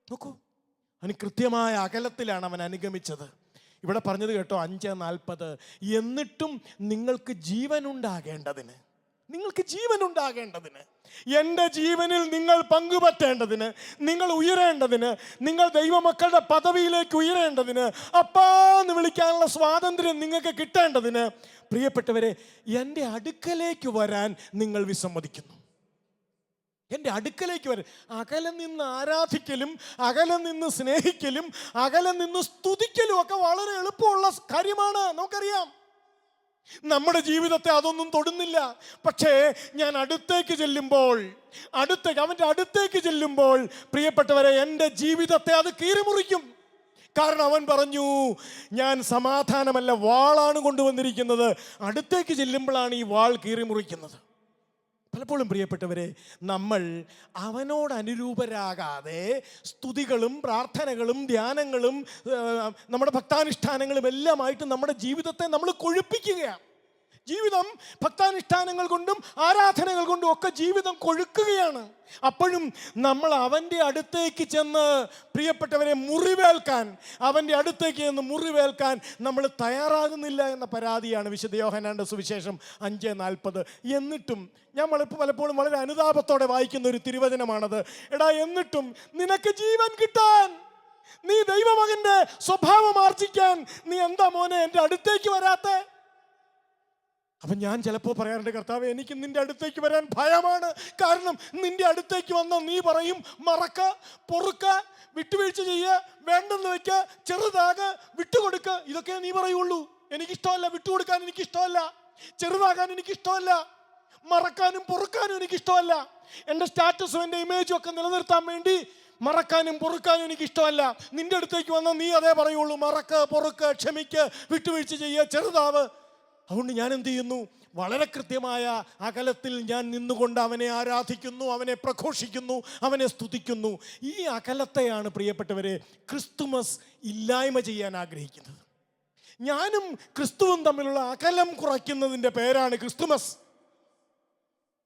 നോക്കൂ, അവന് കൃത്യമായ അകലത്തിലാണ് അവൻ അനുഗമിച്ചത്. ഇവിടെ പറഞ്ഞത് കേട്ടോ, 5:40. എന്നിട്ടും നിങ്ങൾക്ക് ജീവനുണ്ടാകേണ്ടതിന്, എൻ്റെ ജീവനിൽ നിങ്ങൾ പങ്കുപറ്റേണ്ടതിന്, നിങ്ങൾ ഉയരേണ്ടതിന്, നിങ്ങൾ ദൈവമക്കളുടെ പദവിയിലേക്ക് ഉയരേണ്ടതിന്, അപ്പാന്ന് വിളിക്കാനുള്ള സ്വാതന്ത്ര്യം നിങ്ങൾക്ക് കിട്ടേണ്ടതിന്, പ്രിയപ്പെട്ടവരെ, എൻ്റെ അടുക്കലേക്ക് വരാൻ നിങ്ങൾ വിസമ്മതിക്കുന്നു. എൻ്റെ അടുക്കലേക്ക് വരാൻ. അകലെ നിന്ന് ആരാധിക്കലും അകലെ നിന്ന് സ്നേഹിക്കലും അകലെ നിന്ന് സ്തുതിക്കലും ഒക്കെ വളരെ എളുപ്പമുള്ള കാര്യമാണ്, നമുക്കറിയാം. നമ്മുടെ ജീവിതത്തെ അതൊന്നും തൊടുന്നില്ല. പക്ഷേ ഞാൻ അവൻ്റെ അടുത്തേക്ക് ചെല്ലുമ്പോൾ പ്രിയപ്പെട്ടവരെ, എൻ്റെ ജീവിതത്തെ അത് കീറിമുറിക്കും. കാരണം അവൻ പറഞ്ഞു, ഞാൻ സമാധാനമല്ല, വാളാണ് കൊണ്ടുവന്നിരിക്കുന്നത്. അടുത്തേക്ക് ചെല്ലുമ്പോഴാണ് ഈ വാൾ കീറിമുറിക്കുന്നത്. പലപ്പോഴും പ്രിയപ്പെട്ടവരെ, നമ്മൾ അവനോട് അനുരൂപരാകാതെ സ്തുതികളും പ്രാർത്ഥനകളും ധ്യാനങ്ങളും നമ്മുടെ ഭക്താനുഷ്ഠാനങ്ങളും എല്ലാമായിട്ട് നമ്മുടെ ജീവിതത്തെ നമ്മൾ കൊഴുപ്പിക്കുകയാണ്. ജീവിതം ഭക്താനുഷ്ഠാനങ്ങൾ കൊണ്ടും ആരാധനകൾ കൊണ്ടും ഒക്കെ ജീവിതം കൊഴുക്കുകയാണ്. അപ്പോഴും നമ്മൾ അവൻ്റെ അടുത്തേക്ക് ചെന്ന് പ്രിയപ്പെട്ടവരെ മുറിവേൽക്കാൻ, അവൻ്റെ അടുത്തേക്ക് ചെന്ന് മുറിവേൽക്കാൻ നമ്മൾ തയ്യാറാകുന്നില്ല എന്ന പരാതിയാണ് വിശുദ്ധ യോഹന്നാന്റെ സുവിശേഷം 5:40. എന്നിട്ടും ഞാൻ പലപ്പോഴും വളരെ അനുതാപത്തോടെ വായിക്കുന്ന ഒരു തിരുവചനമാണത്. എടാ, എന്നിട്ടും നിനക്ക് ജീവൻ കിട്ടാൻ, നീ ദൈവമകന്റെ സ്വഭാവം ആർജിക്കാൻ നീ എന്താ മോനെ എൻ്റെ അടുത്തേക്ക് വരാത്തെ? അപ്പം ഞാൻ ചിലപ്പോൾ പറയാറുണ്ട്, കർത്താവേ, എനിക്ക് നിന്റെ അടുത്തേക്ക് വരാൻ ഭയമാണ്. കാരണം നിന്റെ അടുത്തേക്ക് വന്ന നീ പറയും, മറക്ക, പൊറുക്ക, വിട്ടുവീഴ്ച ചെയ്യുക, വേണ്ടെന്ന് വെക്ക, ചെറുതാക, വിട്ടുകൊടുക്ക, ഇതൊക്കെ നീ പറയുള്ളൂ. എനിക്കിഷ്ടമല്ല വിട്ടുകൊടുക്കാൻ, എനിക്കിഷ്ടമല്ല ചെറുതാകാൻ, എനിക്കിഷ്ടമല്ല മറക്കാനും പൊറുക്കാനും, എനിക്കിഷ്ടമല്ല എൻ്റെ സ്റ്റാറ്റസും എൻ്റെ ഇമേജും ഒക്കെ നിലനിർത്താൻ വേണ്ടി മറക്കാനും പൊറുക്കാനും എനിക്കിഷ്ടമല്ല. നിന്റെ അടുത്തേക്ക് വന്നാൽ നീ അതേ പറയുള്ളൂ, മറക്ക്, പൊറുക്ക്, ക്ഷമിക്ക്, വിട്ടുവീഴ്ച ചെയ്യുക, ചെറുതാവ്. അതുകൊണ്ട് ഞാൻ എന്ത് ചെയ്യുന്നു? വളരെ കൃത്യമായ അകലത്തിൽ ഞാൻ നിന്നുകൊണ്ട് അവനെ ആരാധിക്കുന്നു, അവനെ പ്രഘോഷിക്കുന്നു, അവനെ സ്തുതിക്കുന്നു. ഈ അകലത്തെയാണ് പ്രിയപ്പെട്ടവരെ ക്രിസ്തുമസ് ഇല്ലായ്മ ചെയ്യാൻ ആഗ്രഹിക്കുന്നത്. ഞാനും ക്രിസ്തുവും തമ്മിലുള്ള അകലം കുറയ്ക്കുന്നതിൻ്റെ പേരാണ് ക്രിസ്തുമസ്.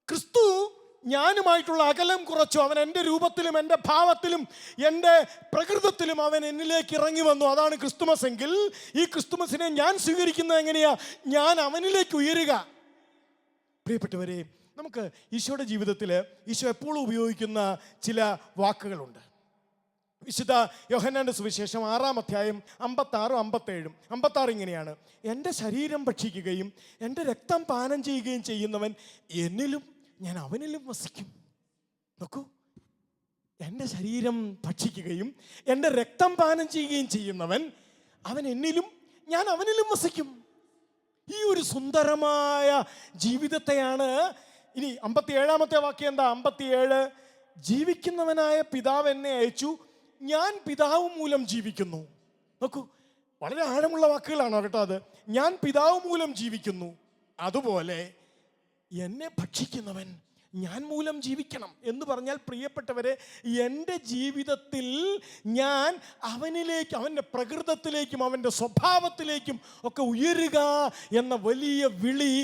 ക്രിസ്തു ഞാനുമായിട്ടുള്ള അകലം കുറച്ചു. അവൻ എൻ്റെ രൂപത്തിലും എൻ്റെ ഭാവത്തിലും എൻ്റെ പ്രകൃതത്തിലും അവൻ എന്നിലേക്ക് ഇറങ്ങി വന്നു. അതാണ് ക്രിസ്തുമസ് എങ്കിൽ ഈ ക്രിസ്തുമസിനെ ഞാൻ സ്വീകരിക്കുന്നത് എങ്ങനെയാ? ഞാൻ അവനിലേക്ക് ഉയരുക. പ്രിയപ്പെട്ടവരെ, നമുക്ക് ഈശോയുടെ ജീവിതത്തിൽ ഈശോ എപ്പോഴും ഉപയോഗിക്കുന്ന ചില വാക്കുകളുണ്ട്. വിശുദ്ധ യോഹന്നാന്റെ സുവിശേഷം 6-ാം അധ്യായം 56-57. 56 ഇങ്ങനെയാണ്: എൻ്റെ ശരീരം ഭക്ഷിക്കുകയും എൻ്റെ രക്തം പാനം ചെയ്യുകയും ചെയ്യുന്നവൻ എന്നിലും ഞാൻ അവനിലും വസിക്കും. നോക്കൂ, എൻ്റെ ശരീരം ഭക്ഷിക്കുകയും എൻ്റെ രക്തം പാനം ചെയ്യുകയും ചെയ്യുന്നവൻ അവൻ എന്നിലും ഞാൻ അവനിലും വസിക്കും. ഈ ഒരു സുന്ദരമായ ജീവിതത്തെയാണ് ഇനി 57-ാമത്തെ വാക്യം എന്താ? 57: ജീവിക്കുന്നവനായ പിതാവ് എന്നെ അയച്ചു, ഞാൻ പിതാവ് മൂലം ജീവിക്കുന്നു. നോക്കൂ, വളരെ ആഴമുള്ള വാക്കുകളാണ് കേട്ടോ അത്. ഞാൻ പിതാവ് മൂലം ജീവിക്കുന്നു, അതുപോലെ എന്നെ ഭക്ഷിക്കുന്നവൻ ഞാൻ മൂലം ജീവിക്കണം എന്ന് പറഞ്ഞാൽ, പ്രിയപ്പെട്ടവരെ, എൻ്റെ ജീവിതത്തിൽ ഞാൻ അവനിലേക്ക്, അവൻ്റെ പ്രകൃതത്തിലേക്കും അവൻ്റെ സ്വഭാവത്തിലേക്കും ഒക്കെ ഉയരുക എന്ന വലിയ വിളി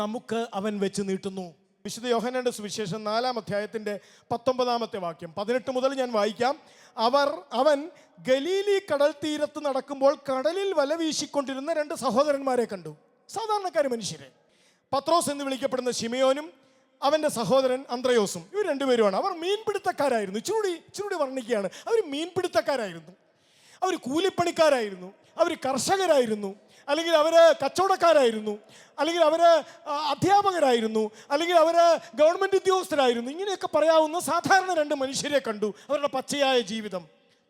നമുക്ക് അവൻ വെച്ച് നീട്ടുന്നു. വിശുദ്ധ യോഹന്നാന്റെ സുവിശേഷം 4-ാം അധ്യായത്തിൻ്റെ 19-ാമത്തെ വാക്യം 18 മുതൽ ഞാൻ വായിക്കാം. അവൻ ഗലീലി കടൽ തീരത്ത് നടക്കുമ്പോൾ കടലിൽ വല വീശിക്കൊണ്ടിരുന്ന 2 സഹോദരന്മാരെ കണ്ടു. സാധാരണക്കാർ മനുഷ്യരെ. പത്രോസ് എന്ന് വിളിക്കപ്പെടുന്ന ശിമയോനും അവൻ്റെ സഹോദരൻ അന്ത്രയോസും. ഇവർ 2 പേരുമാണ്. അവർ മീൻപിടുത്തക്കാരായിരുന്നു. ചുരുടി വർണ്ണിക്കുകയാണ്. അവർ മീൻപിടുത്തക്കാരായിരുന്നു, അവർ കൂലിപ്പണിക്കാരായിരുന്നു, അവർ കർഷകരായിരുന്നു, അല്ലെങ്കിൽ അവർ കച്ചവടക്കാരായിരുന്നു, അല്ലെങ്കിൽ അവർ അധ്യാപകരായിരുന്നു, അല്ലെങ്കിൽ അവർ ഗവൺമെൻറ് ഉദ്യോഗസ്ഥരായിരുന്നു. ഇങ്ങനെയൊക്കെ പറയാവുന്ന സാധാരണ 2 മനുഷ്യരെ കണ്ടു. അവരുടെ പച്ചയായ ജീവിതം.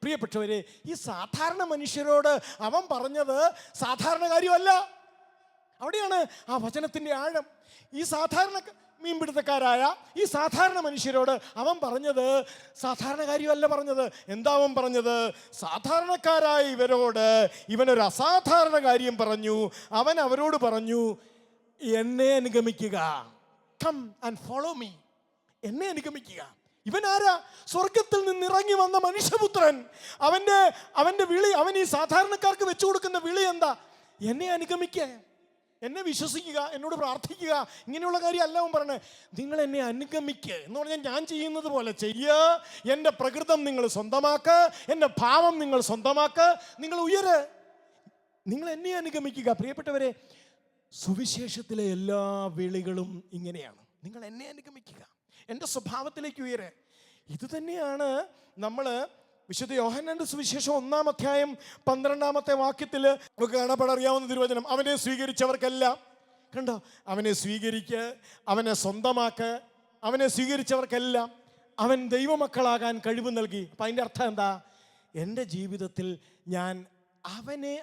പ്രിയപ്പെട്ടവരെ, ഈ സാധാരണ മനുഷ്യരോട് അവൻ പറഞ്ഞത് സാധാരണ കാര്യമല്ല. അവിടെയാണ് ആ വചനത്തിൻ്റെ ആഴം. ഈ സാധാരണ മീൻപിടുത്തക്കാരായ ഈ സാധാരണ മനുഷ്യരോട് അവൻ പറഞ്ഞത് സാധാരണ കാര്യമല്ല പറഞ്ഞത്. എന്താ അവൻ പറഞ്ഞത്? സാധാരണക്കാരായ ഇവരോട് ഇവനൊരു അസാധാരണ കാര്യം പറഞ്ഞു. അവൻ അവരോട് പറഞ്ഞു, എന്നെ അനുഗമിക്കുക. Come and follow me. എന്നെ അനുഗമിക്കുക. ഇവൻ ആരാ? സ്വർഗത്തിൽ നിന്ന് ഇറങ്ങി വന്ന മനുഷ്യപുത്രൻ. അവൻ്റെ വിളി, അവൻ ഈ സാധാരണക്കാർക്ക് വെച്ചു കൊടുക്കുന്ന വിളി എന്താ? എന്നെ അനുഗമിക്കുക, എന്നെ വിശ്വസിക്കുക, എന്നോട് പ്രാർത്ഥിക്കുക. ഇങ്ങനെയുള്ള കാര്യമല്ല അവൻ പറഞ്ഞത്. നിങ്ങൾ എന്നെ അനുഗമിക്കുക എന്ന് പറഞ്ഞാൽ ഞാൻ ചെയ്യുന്നത് പോലെ ചെയ്യുക. എൻ്റെ പ്രകൃതം നിങ്ങൾ സ്വന്തമാക്കുക, എൻ്റെ ഭാവം നിങ്ങൾ സ്വന്തമാക്കുക, നിങ്ങൾ ഉയര്, നിങ്ങൾ എന്നെ അനുഗമിക്കുക. പ്രിയപ്പെട്ടവരെ, സുവിശേഷത്തിലെ എല്ലാ വിളികളും ഇങ്ങനെയാണ്. നിങ്ങൾ എന്നെ അനുഗമിക്കുക, എൻ്റെ സ്വഭാവത്തിലേക്ക് ഉയര്. ഇത് തന്നെയാണ് നമ്മൾ വിശുദ്ധ യോഹന്നാന്റെ സുവിശേഷം 1-ാം അധ്യായം 12-ാമത്തെ വാക്യത്തിൽ നമുക്ക് കാണപ്പെടറിയാവുന്ന തിരുവചനം. അവനെ സ്വീകരിച്ചവർക്കെല്ലാം, കണ്ടോ, അവനെ സ്വീകരിക്ക്, അവനെ സ്വന്തമാക്ക്. അവനെ സ്വീകരിച്ചവർക്കെല്ലാം അവൻ ദൈവമക്കളാകാൻ കഴിവ് നൽകി. അപ്പം അതിൻ്റെ അർത്ഥം എന്താ? എൻ്റെ ജീവിതത്തിൽ ഞാൻ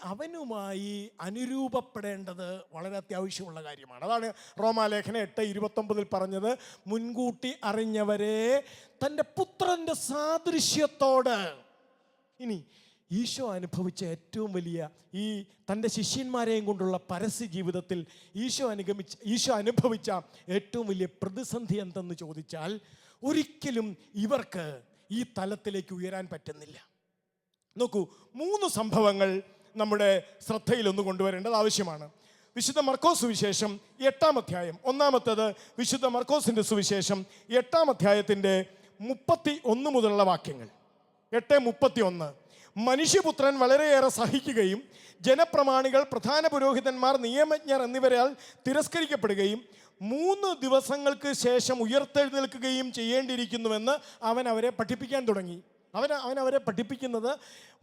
അവനുമായി അനുരൂപപ്പെടേണ്ടത് വളരെ അത്യാവശ്യമുള്ള കാര്യമാണ്. അതാണ് റോമാലേഖനം 8:29 പറഞ്ഞത്, മുൻകൂട്ടി അറിഞ്ഞവരെ തൻ്റെ പുത്രൻ്റെ സാദൃശ്യത്തോട്. ഇനി ഈശോ അനുഭവിച്ച ഏറ്റവും വലിയ ഈ തൻ്റെ ശിഷ്യന്മാരെയും കൊണ്ടുള്ള പരസ്യ ജീവിതത്തിൽ ഈശോ അനുഭവിച്ച ഏറ്റവും വലിയ പ്രതിസന്ധി എന്തെന്ന് ചോദിച്ചാൽ, ഒരിക്കലും ഇവർക്ക് ഈ തലത്തിലേക്ക് ഉയരാൻ പറ്റുന്നില്ല. നോക്കൂ, 3 സംഭവങ്ങൾ നമ്മുടെ ശ്രദ്ധയിലൊന്ന് കൊണ്ടുവരേണ്ടത് ആവശ്യമാണ്. വിശുദ്ധ മർക്കോസ് സുവിശേഷം 8-ാം അധ്യായം. ഒന്നാമത്തേത് വിശുദ്ധ മർക്കോസിൻ്റെ സുവിശേഷം 8-ാം അധ്യായത്തിൻ്റെ 31 മുതലുള്ള വാക്യങ്ങൾ. 8:31. മനുഷ്യപുത്രൻ വളരെയേറെ സഹിക്കുകയും ജനപ്രമാണികൾ, പ്രധാന പുരോഹിതന്മാർ, നിയമജ്ഞർ എന്നിവരാൽ തിരസ്കരിക്കപ്പെടുകയും 3 ദിവസങ്ങൾക്ക് ശേഷം ഉയർത്തെഴുന്നേൽക്കുകയും ചെയ്യേണ്ടിയിരിക്കുന്നുവെന്ന് അവൻ അവരെ പഠിപ്പിക്കാൻ തുടങ്ങി. അവൻ അവരെ പഠിപ്പിക്കുന്നത്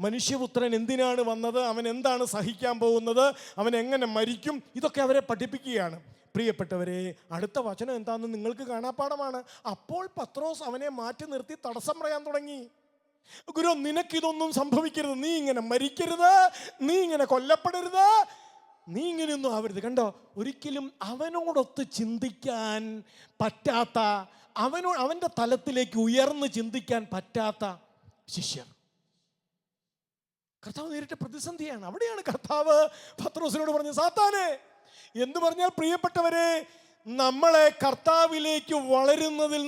മനുഷ്യപുത്രൻ എന്തിനാണ് വന്നത്, അവൻ എന്താണ് സഹിക്കാൻ പോകുന്നത്, അവൻ എങ്ങനെ മരിക്കും, ഇതൊക്കെ അവരെ പഠിപ്പിക്കുകയാണ്. പ്രിയപ്പെട്ടവരെ, അടുത്ത വചനം എന്താണെന്ന് നിങ്ങൾക്ക് കാണാപ്പാടമാണ്. അപ്പോൾ പത്രോസ് അവനെ മാറ്റി നിർത്തി തടസ്സം പറയാൻ തുടങ്ങി. ഗുരു, നിനക്കിതൊന്നും സംഭവിക്കരുത്, നീ ഇങ്ങനെ മരിക്കരുത്, നീ ഇങ്ങനെ കൊല്ലപ്പെടരുത്, നീ ഇങ്ങനെയൊന്നും ആവരുത്. കണ്ടോ, ഒരിക്കലും അവനോടൊത്ത് ചിന്തിക്കാൻ പറ്റാത്ത, അവൻ്റെ തലത്തിലേക്ക് ഉയർന്ന് ചിന്തിക്കാൻ പറ്റാത്ത ശിഷ്യർ. കർത്താവ് നേരിട്ട പ്രതിസന്ധിയാണ്. അവിടെയാണ് കർത്താവ് പത്രോസിനോട് പറഞ്ഞത്, സാത്താനെ, എന്ന് പറഞ്ഞാൽ പ്രിയപ്പെട്ടവരെ, നമ്മളെ കർത്താവിലേക്ക് വളരുന്നതിൽ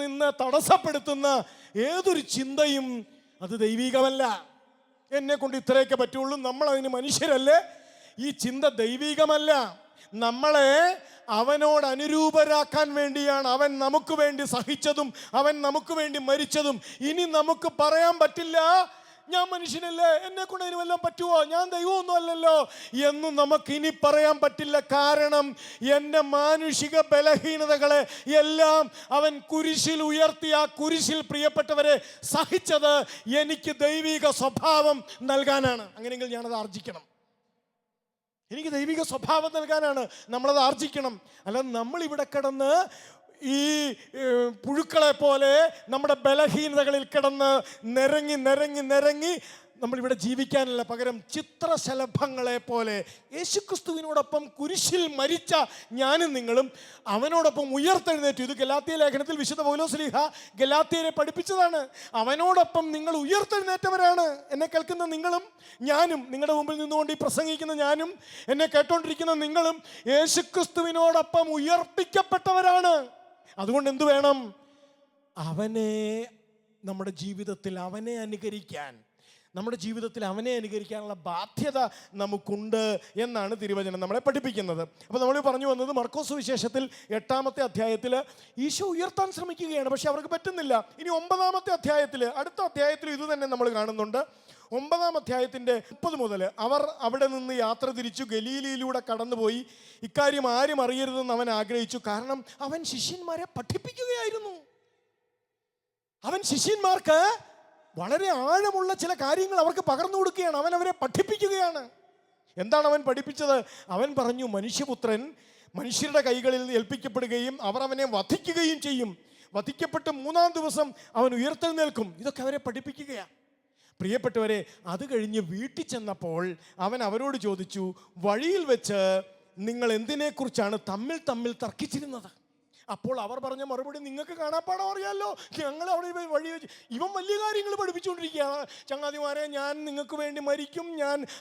നിന്ന് തടസ്സപ്പെടുത്തുന്ന ഏതൊരു ചിന്തയും അത് ദൈവികമല്ല. എന്നെ കൊണ്ട് ഇത്രയൊക്കെ പറ്റുള്ളൂ, നമ്മളതിന് മനുഷ്യരല്ലേ, ഈ ചിന്ത ദൈവികമല്ല. നമ്മളെ അവനോട് അനുരൂപരാക്കാൻ വേണ്ടിയാണ് അവൻ നമുക്ക് വേണ്ടി സഹിച്ചതും അവൻ നമുക്ക് വേണ്ടി മരിച്ചതും. ഇനി നമുക്ക് പറയാൻ പറ്റില്ല, ഞാൻ മനുഷ്യനല്ലേ, എന്നെ കൊണ്ട് അതിന് വല്ലതും പറ്റുമോ, ഞാൻ ദൈവമൊന്നും അല്ലല്ലോ എന്ന് നമുക്കിനി പറയാൻ പറ്റില്ല. കാരണം എൻ്റെ മാനുഷിക ബലഹീനതകളെ എല്ലാം അവൻ കുരിശിൽ ഉയർത്തി, ആ കുരിശിൽ പ്രിയപ്പെട്ടവരെ സഹിച്ചത് എനിക്ക് ദൈവിക സ്വഭാവം നൽകാനാണ്. അങ്ങനെയെങ്കിൽ ഞാനത് ആർജിക്കണം. എനിക്ക് ദൈവിക സ്വഭാവം നൽകാനാണ്, നമ്മളത് ആർജിക്കണം. അല്ലാതെ നമ്മളിവിടെ കിടന്ന് ഈ പുഴുക്കളെ പോലെ നമ്മുടെ ബലഹീനതകളിൽ കിടന്ന് നിരങ്ങി നമ്മളിവിടെ ജീവിക്കാനല്ല. പകരം ചിത്രശലഭങ്ങളെ പോലെ യേശുക്രിസ്തുവിനോടൊപ്പം കുരിശിൽ മരിച്ച ഞാനും നിങ്ങളും അവനോടൊപ്പം ഉയർത്തെഴുന്നേറ്റു. ഇത് ഗലാത്യ ലേഖനത്തിൽ വിശുദ്ധ പൗലോസ്ലീഹ ഗലാത്യരെ പഠിപ്പിച്ചതാണ്. അവനോടൊപ്പം നിങ്ങൾ ഉയർത്തെഴുന്നേറ്റവരാണ്. എന്നെ കേൾക്കുന്ന നിങ്ങളും ഞാനും, നിങ്ങളുടെ മുമ്പിൽ നിന്നുകൊണ്ട് ഈ പ്രസംഗിക്കുന്ന ഞാനും എന്നെ കേട്ടോണ്ടിരിക്കുന്ന നിങ്ങളും യേശുക്രിസ്തുവിനോടൊപ്പം ഉയർപ്പിക്കപ്പെട്ടവരാണ്. അതുകൊണ്ട് എന്തു വേണം? അവനെ നമ്മുടെ ജീവിതത്തിൽ അവനെ അനുകരിക്കാൻ, നമ്മുടെ ജീവിതത്തിൽ അവനെ അനുകരിക്കാനുള്ള ബാധ്യത നമുക്കുണ്ട് എന്നാണ് തിരുവചനം നമ്മളെ പഠിപ്പിക്കുന്നത്. അപ്പോൾ നമ്മൾ പറഞ്ഞു വന്നത് മർക്കോസ് സുവിശേഷത്തിൽ 8-ാമത്തെ അധ്യായത്തിൽ ഈശോ ഉയർത്താൻ ശ്രമിക്കുകയാണ്, പക്ഷെ അവർക്ക് പറ്റുന്നില്ല. ഇനി 9-ാമത്തെ അധ്യായത്തിൽ, അടുത്ത അധ്യായത്തിൽ ഇത് തന്നെ നമ്മൾ കാണുന്നുണ്ട്. 9-ാം അധ്യായത്തിൻ്റെ 30 മുതൽ അവർ അവിടെ നിന്ന് യാത്ര തിരിച്ചു ഗലീലയിലൂടെ കടന്നുപോയി. ഇക്കാര്യം ആരും അറിയരുതെന്ന് അവൻ ആഗ്രഹിച്ചു. കാരണം അവൻ ശിഷ്യന്മാരെ പഠിപ്പിക്കുകയായിരുന്നു. അവൻ ശിഷ്യന്മാർക്ക് വളരെ ആഴമുള്ള ചില കാര്യങ്ങൾ അവർക്ക് പകർന്നു കൊടുക്കുകയാണ്. അവൻ അവരെ പഠിപ്പിക്കുകയാണ്. എന്താണ് അവൻ പഠിപ്പിച്ചത്? അവൻ പറഞ്ഞു, മനുഷ്യപുത്രൻ മനുഷ്യരുടെ കൈകളിൽ ഏൽപ്പിക്കപ്പെടുകയും അവർ അവനെ വധിക്കുകയും ചെയ്യും. വധിക്കപ്പെട്ട് 3-ാം ദിവസം അവൻ ഉയർത്തെഴുന്നേൽക്കും. ഇതൊക്കെ അവരെ പഠിപ്പിക്കുകയാണ്. പ്രിയപ്പെട്ടവരെ, അത് കഴിഞ്ഞ് വീട്ടിൽ ചെന്നപ്പോൾ അവൻ അവരോട് ചോദിച്ചു, വഴിയിൽ വെച്ച് നിങ്ങൾ എന്തിനെക്കുറിച്ചാണ് തമ്മിൽ തർക്കിച്ചിരുന്നത്? അപ്പോൾ അവർ പറഞ്ഞ മറുപടി നിങ്ങൾക്ക് കാണാപ്പാടം അറിയാമല്ലോ. ഞങ്ങൾ അവിടെ വഴി വെച്ച് ഇവൻ വലിയ കാര്യങ്ങൾ പഠിപ്പിച്ചുകൊണ്ടിരിക്കുകയാണ്. ചങ്ങാതിമാരെ, ഞാൻ നിങ്ങൾക്ക് വേണ്ടി മരിക്കും,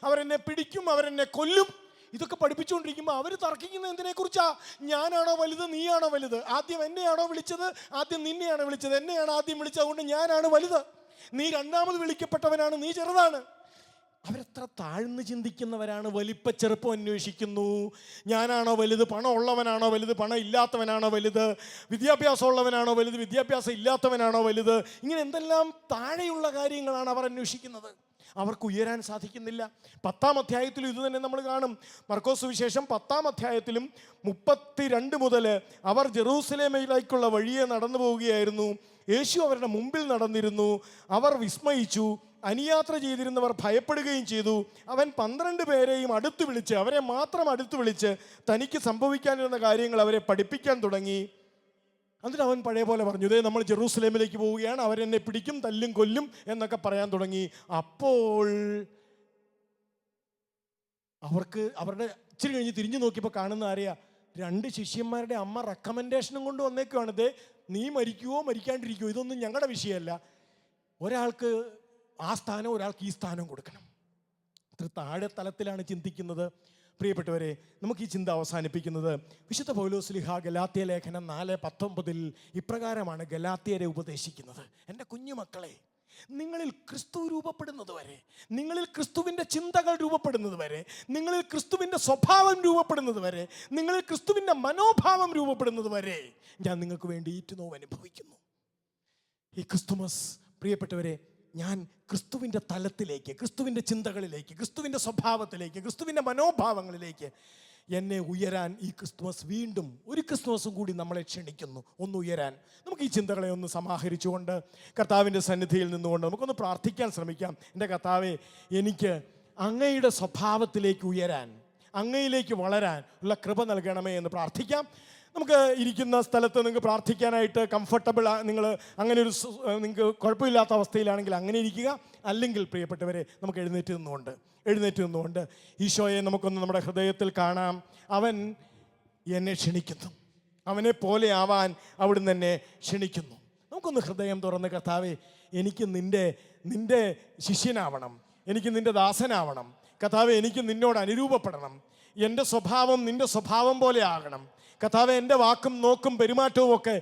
അവരെന്നെ പിടിക്കും, അവരെന്നെ കൊല്ലും, ഇതൊക്കെ പഠിപ്പിച്ചുകൊണ്ടിരിക്കുമ്പോൾ അവർ തർക്കിക്കുന്നത് എന്തിനെക്കുറിച്ചാ? ഞാനാണോ വലുത്, നീയാണോ വലുത്? ആദ്യം എന്നെയാണോ വിളിച്ചത്, ആദ്യം നിന്നെയാണോ വിളിച്ചത്? എന്നെയാണ് ആദ്യം വിളിച്ചത്, അതുകൊണ്ട് ഞാനാണ് വലുത്. നീ രണ്ടാമത് വിളിക്കപ്പെട്ടവനാണ്, നീ ചെറുതാണ്. അവരെത്ര താഴ്ന്ന് ചിന്തിക്കുന്നവരാണ്. വലിപ്പ ചെറുപ്പം അന്വേഷിക്കുന്നു. ഞാനാണോ വലുത്? പണം ഉള്ളവനാണോ വലുത്? പണം ഇല്ലാത്തവനാണോ വലുത്? വിദ്യാഭ്യാസം ഉള്ളവനാണോ വലുത്? വിദ്യാഭ്യാസം ഇല്ലാത്തവനാണോ വലുത്? ഇങ്ങനെ എന്തെല്ലാം താഴെയുള്ള കാര്യങ്ങളാണ് അവർ അന്വേഷിക്കുന്നത്. അവർക്ക് ഉയരാൻ സാധിക്കുന്നില്ല. 10-ാം അധ്യായത്തിലും ഇത് തന്നെ നമ്മൾ കാണും. മർക്കോസ് സുവിശേഷം 10-ാം അധ്യായത്തിലും 32 മുതൽ അവർ ജെറൂസലേമിലേക്കുള്ള വഴിയെ നടന്നു പോവുകയായിരുന്നു. യേശു അവരുടെ മുമ്പിൽ നടന്നിരുന്നു. അവർ വിസ്മയിച്ചു. അനുയാത്ര ചെയ്തിരുന്നവർ ഭയപ്പെടുകയും ചെയ്തു. അവൻ 12 പേരെയും അടുത്ത് വിളിച്ച്, അവരെ മാത്രം അടുത്ത് വിളിച്ച് തനിക്ക് സംഭവിക്കാനിരുന്ന കാര്യങ്ങൾ അവരെ പഠിപ്പിക്കാൻ തുടങ്ങി. എന്നിട്ട് അവൻ പഴയ പോലെ പറഞ്ഞു, ഇതേ നമ്മൾ ജെറൂസലേമിലേക്ക് പോവുകയാണ്, അവരെന്നെ പിടിക്കും, തല്ലും, കൊല്ലും എന്നൊക്കെ പറയാൻ തുടങ്ങി. അപ്പോൾ അവരുടെ ഇച്ചിരി കഴിഞ്ഞ് തിരിഞ്ഞു നോക്കിയപ്പോൾ കാണുന്ന ആരെയാ? 2 ശിഷ്യന്മാരുടെ അമ്മ റെക്കമെൻഡേഷനും കൊണ്ട് വന്നേക്കുവാണ്. ഇതേ, നീ മരിക്കുവോ മരിക്കാണ്ടിരിക്കുവോ, ഇതൊന്നും ഞങ്ങളുടെ വിഷയമല്ല. ഒരാൾക്ക് ആ സ്ഥാനം, ഒരാൾക്ക് ഈ സ്ഥാനം കൊടുക്കണം. അത്ര താഴെ തലത്തിലാണ് ചിന്തിക്കുന്നത്. പ്രിയപ്പെട്ടവരെ, നമുക്ക് ഈ ചിന്ത അവസാനിപ്പിക്കുന്നത് വിശുദ്ധ പൗലോസ്ലീഹ ഗലാത്യ ലേഖനം 4:19 ഇപ്രകാരമാണ് ഗലാത്യരെ ഉപദേശിക്കുന്നത്. എൻ്റെ കുഞ്ഞുമക്കളെ, നിങ്ങളിൽ ക്രിസ്തു രൂപപ്പെടുന്നത് വരെ, നിങ്ങളിൽ ക്രിസ്തുവിൻ്റെ ചിന്തകൾ രൂപപ്പെടുന്നത് വരെ, നിങ്ങളിൽ ക്രിസ്തുവിൻ്റെ സ്വഭാവം രൂപപ്പെടുന്നത് വരെ, നിങ്ങളിൽ ക്രിസ്തുവിൻ്റെ മനോഭാവം രൂപപ്പെടുന്നത് വരെ ഞാൻ നിങ്ങൾക്ക് വേണ്ടി ഈറ്റുനോവ് അനുഭവിക്കുന്നു. ഈ ക്രിസ്തുമസ് പ്രിയപ്പെട്ടവരെ, ഞാൻ ക്രിസ്തുവിൻ്റെ തലത്തിലേക്ക്, ക്രിസ്തുവിൻ്റെ ചിന്തകളിലേക്ക്, ക്രിസ്തുവിൻ്റെ സ്വഭാവത്തിലേക്ക്, ക്രിസ്തുവിൻ്റെ മനോഭാവങ്ങളിലേക്ക് എന്നെ ഉയരാൻ ഈ ക്രിസ്തുമസ് വീണ്ടും ഒരു ക്രിസ്തുമസും കൂടി നമ്മളെ ക്ഷണിക്കുന്നു, ഒന്ന് ഉയരാൻ. നമുക്ക് ഈ ചിന്തകളെ ഒന്ന് സമാഹരിച്ചുകൊണ്ട് കർത്താവിൻ്റെ സന്നിധിയിൽ നിന്നുകൊണ്ട് നമുക്കൊന്ന് പ്രാർത്ഥിക്കാൻ ശ്രമിക്കാം. എൻ്റെ കർത്താവേ, എനിക്ക് അങ്ങയുടെ സ്വഭാവത്തിലേക്ക് ഉയരാൻ, അങ്ങയിലേക്ക് വളരാൻ ഉള്ള കൃപ നൽകണമേ എന്ന് പ്രാർത്ഥിക്കാം. നമുക്ക് ഇരിക്കുന്ന സ്ഥലത്ത് നിങ്ങൾക്ക് പ്രാർത്ഥിക്കാനായിട്ട് കംഫർട്ടബിൾ, നിങ്ങൾ അങ്ങനെ ഒരു നിങ്ങൾക്ക് കുഴപ്പമില്ലാത്ത അവസ്ഥയിലാണെങ്കിൽ അങ്ങനെ ഇരിക്കുക. അല്ലെങ്കിൽ പ്രിയപ്പെട്ടവരെ, നമുക്ക് എഴുന്നേറ്റ് നിന്നുകൊണ്ട് ഈശോയെ നമുക്കൊന്ന് നമ്മുടെ ഹൃദയത്തിൽ കാണാം. അവൻ എന്നെ ക്ഷണിക്കുന്നു, അവനെ പോലെ ആവാൻ അവിടുന്ന് എന്നെ ക്ഷണിക്കുന്നു. നമുക്കൊന്ന് ഹൃദയം തുറന്ന്, കർത്താവേ, എനിക്ക് നിൻ്റെ ശിഷ്യനാവണം, എനിക്ക് നിൻ്റെ ദാസനാവണം. കർത്താവേ, എനിക്ക് നിന്നോട് അനുരൂപപ്പെടണം, എൻ്റെ സ്വഭാവം നിൻ്റെ സ്വഭാവം പോലെ ആകണം. കർത്താവേ, എൻ്റെ വാക്കും നോക്കും പെരുമാറ്റവും ഒക്കെ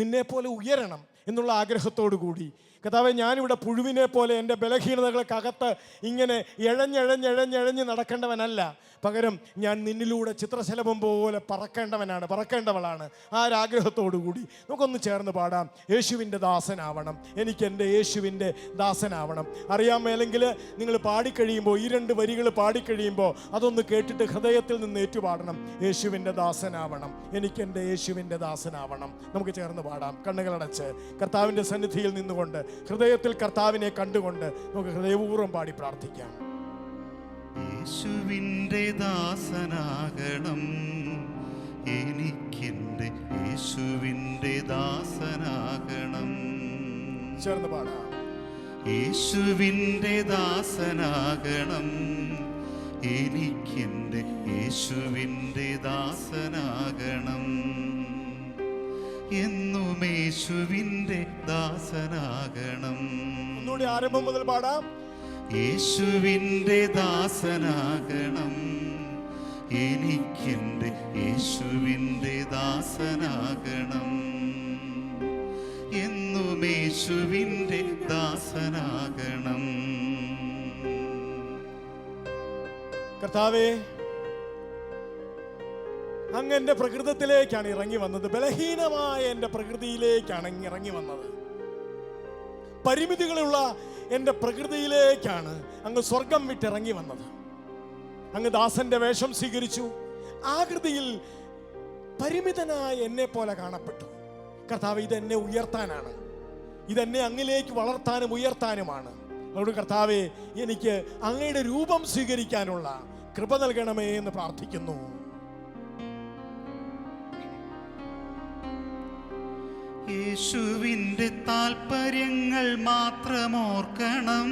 നിന്നെപ്പോലെ ഉയരണം എന്നുള്ള ആഗ്രഹത്തോടു കൂടി കർത്താവേ, ഞാനിവിടെ പുഴുവിനെ പോലെ എൻ്റെ ബലഹീനതകൾക്കകത്ത് ഇങ്ങനെ എഴഞ്ഞ് നടക്കേണ്ടവനല്ല. പകരം ഞാൻ നിന്നിലൂടെ ചിത്രശലഭം പോലെ പറക്കേണ്ടവളാണ്. ആ ഒരാഗ്രഹത്തോടു കൂടി നമുക്കൊന്ന് ചേർന്ന് പാടാം. യേശുവിൻ്റെ ദാസനാവണം, എനിക്ക് എൻ്റെ യേശുവിൻ്റെ ദാസനാവണം. അറിയാൻ മേലെങ്കിൽ നിങ്ങൾ പാടിക്കഴിയുമ്പോൾ, ഈ 2 വരികൾ പാടിക്കഴിയുമ്പോൾ അതൊന്ന് കേട്ടിട്ട് ഹൃദയത്തിൽ നിന്ന് ഏറ്റുപാടണം. യേശുവിൻ്റെ ദാസനാവണം, എനിക്ക് എൻ്റെ യേശുവിൻ്റെ ദാസനാവണം. നമുക്ക് ചേർന്ന് പാടാം, കണ്ണുകളടച്ച് കർത്താവിൻ്റെ സന്നിധിയിൽ നിന്നുകൊണ്ട്, ഹൃദയത്തിൽ കർത്താവിനെ കണ്ടുകൊണ്ട് നമുക്ക് ഹൃദയപൂർവ്വം പാടി പ്രാർത്ഥിക്കാം. യേശുവിൻ്റെ ദാസനാകണം, എനിക്കെൻ്റെ യേശുവിൻ്റെ ദാസനാകണം. ചേർന്ന് പാടാം. യേശുവിൻ്റെ ദാസനാകണം, എനിക്കെൻ്റെ യേശുവിൻ്റെ ദാസനാകണം. എന്നും യേശുവിൻ്റെ ദാസനാകണം. ഒന്നുകൂടി ആരംഭം മുതൽ പാടാം. യേശുവിൻ്റെ ദാസനാകണം, എനിക്കെൻ്റെ യേശുവിൻ്റെ ദാസനാകണം. എന്നും യേശുവിൻ്റെ ദാസനാകണം. കർത്താവേ, അങ്ങ് എൻ്റെ പ്രകൃതത്തിലേക്കാണ് ഇറങ്ങി വന്നത്, ബലഹീനമായ എൻ്റെ പ്രകൃതിയിലേക്കാണ് ഇറങ്ങി വന്നത്. പരിമിതികളുള്ള എൻ്റെ പ്രകൃതിയിലേക്കാണ് അങ്ങ് സ്വർഗം വിട്ടിറങ്ങി വന്നത്. അങ്ങ് ദാസന്റെ വേഷം സ്വീകരിച്ചു, ആകൃതിയിൽ പരിമിതനായ എന്നെ പോലെ കാണപ്പെട്ടു. കർത്താവ്, ഇതെന്നെ ഉയർത്താനാണ്, ഇതെന്നെ അങ്ങിലേക്ക് വളർത്താനും ഉയർത്താനുമാണ്. അതുകൊണ്ട് കർത്താവെ, എനിക്ക് അങ്ങയുടെ രൂപം സ്വീകരിക്കാനുള്ള കൃപ നൽകണമേ എന്ന് പ്രാർത്ഥിക്കുന്നു. യേശുവിൻ്റെ താൽപ്പര്യങ്ങൾ മാത്രമോർക്കണം,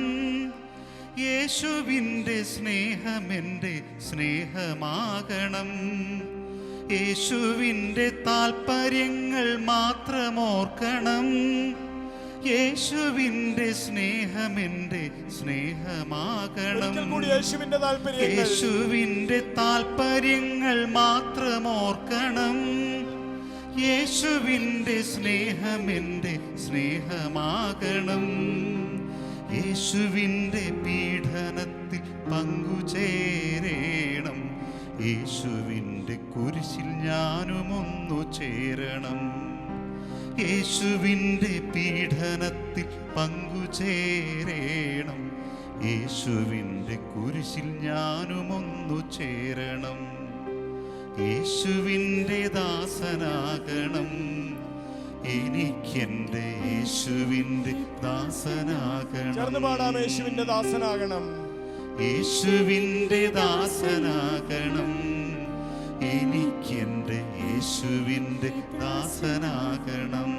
യേശുവിൻ്റെ സ്നേഹമെൻ്റെ സ്നേഹമാകണം. യേശുവിൻ്റെ താൽപ്പര്യങ്ങൾ മാത്രമോർക്കണം, യേശുവിൻ്റെ സ്നേഹമെൻ്റെ സ്നേഹമാകണം. യേശുവിൻ്റെ താൽപ്പര്യങ്ങൾ മാത്രമോർക്കണം, യേശുവിൻ്റെ സ്നേഹമെൻ്റെ സ്നേഹമാകണം. യേശുവിൻ്റെ പീഡനത്തിൽ പങ്കുചേരണം, യേശുവിൻ്റെ കുരിശിൽ ഞാനുമൊന്നു ചേരണം. യേശുവിൻ്റെ പീഡനത്തിൽ പങ്കുചേരണം, യേശുവിൻ്റെ കുരിശിൽ ഞാനുമൊന്നു ചേരണം. യേശുവിൻ്റെ ദാസനാകണം, എനിക്കെൻ്റെ യേശുവിൻ്റെ ദാസനാകണം. യേശുവിൻ്റെ ദാസനാകണം, യേശുവിൻ്റെ ദാസനാകണം, എനിക്കെൻ്റെ യേശുവിൻ്റെ ദാസനാകണം.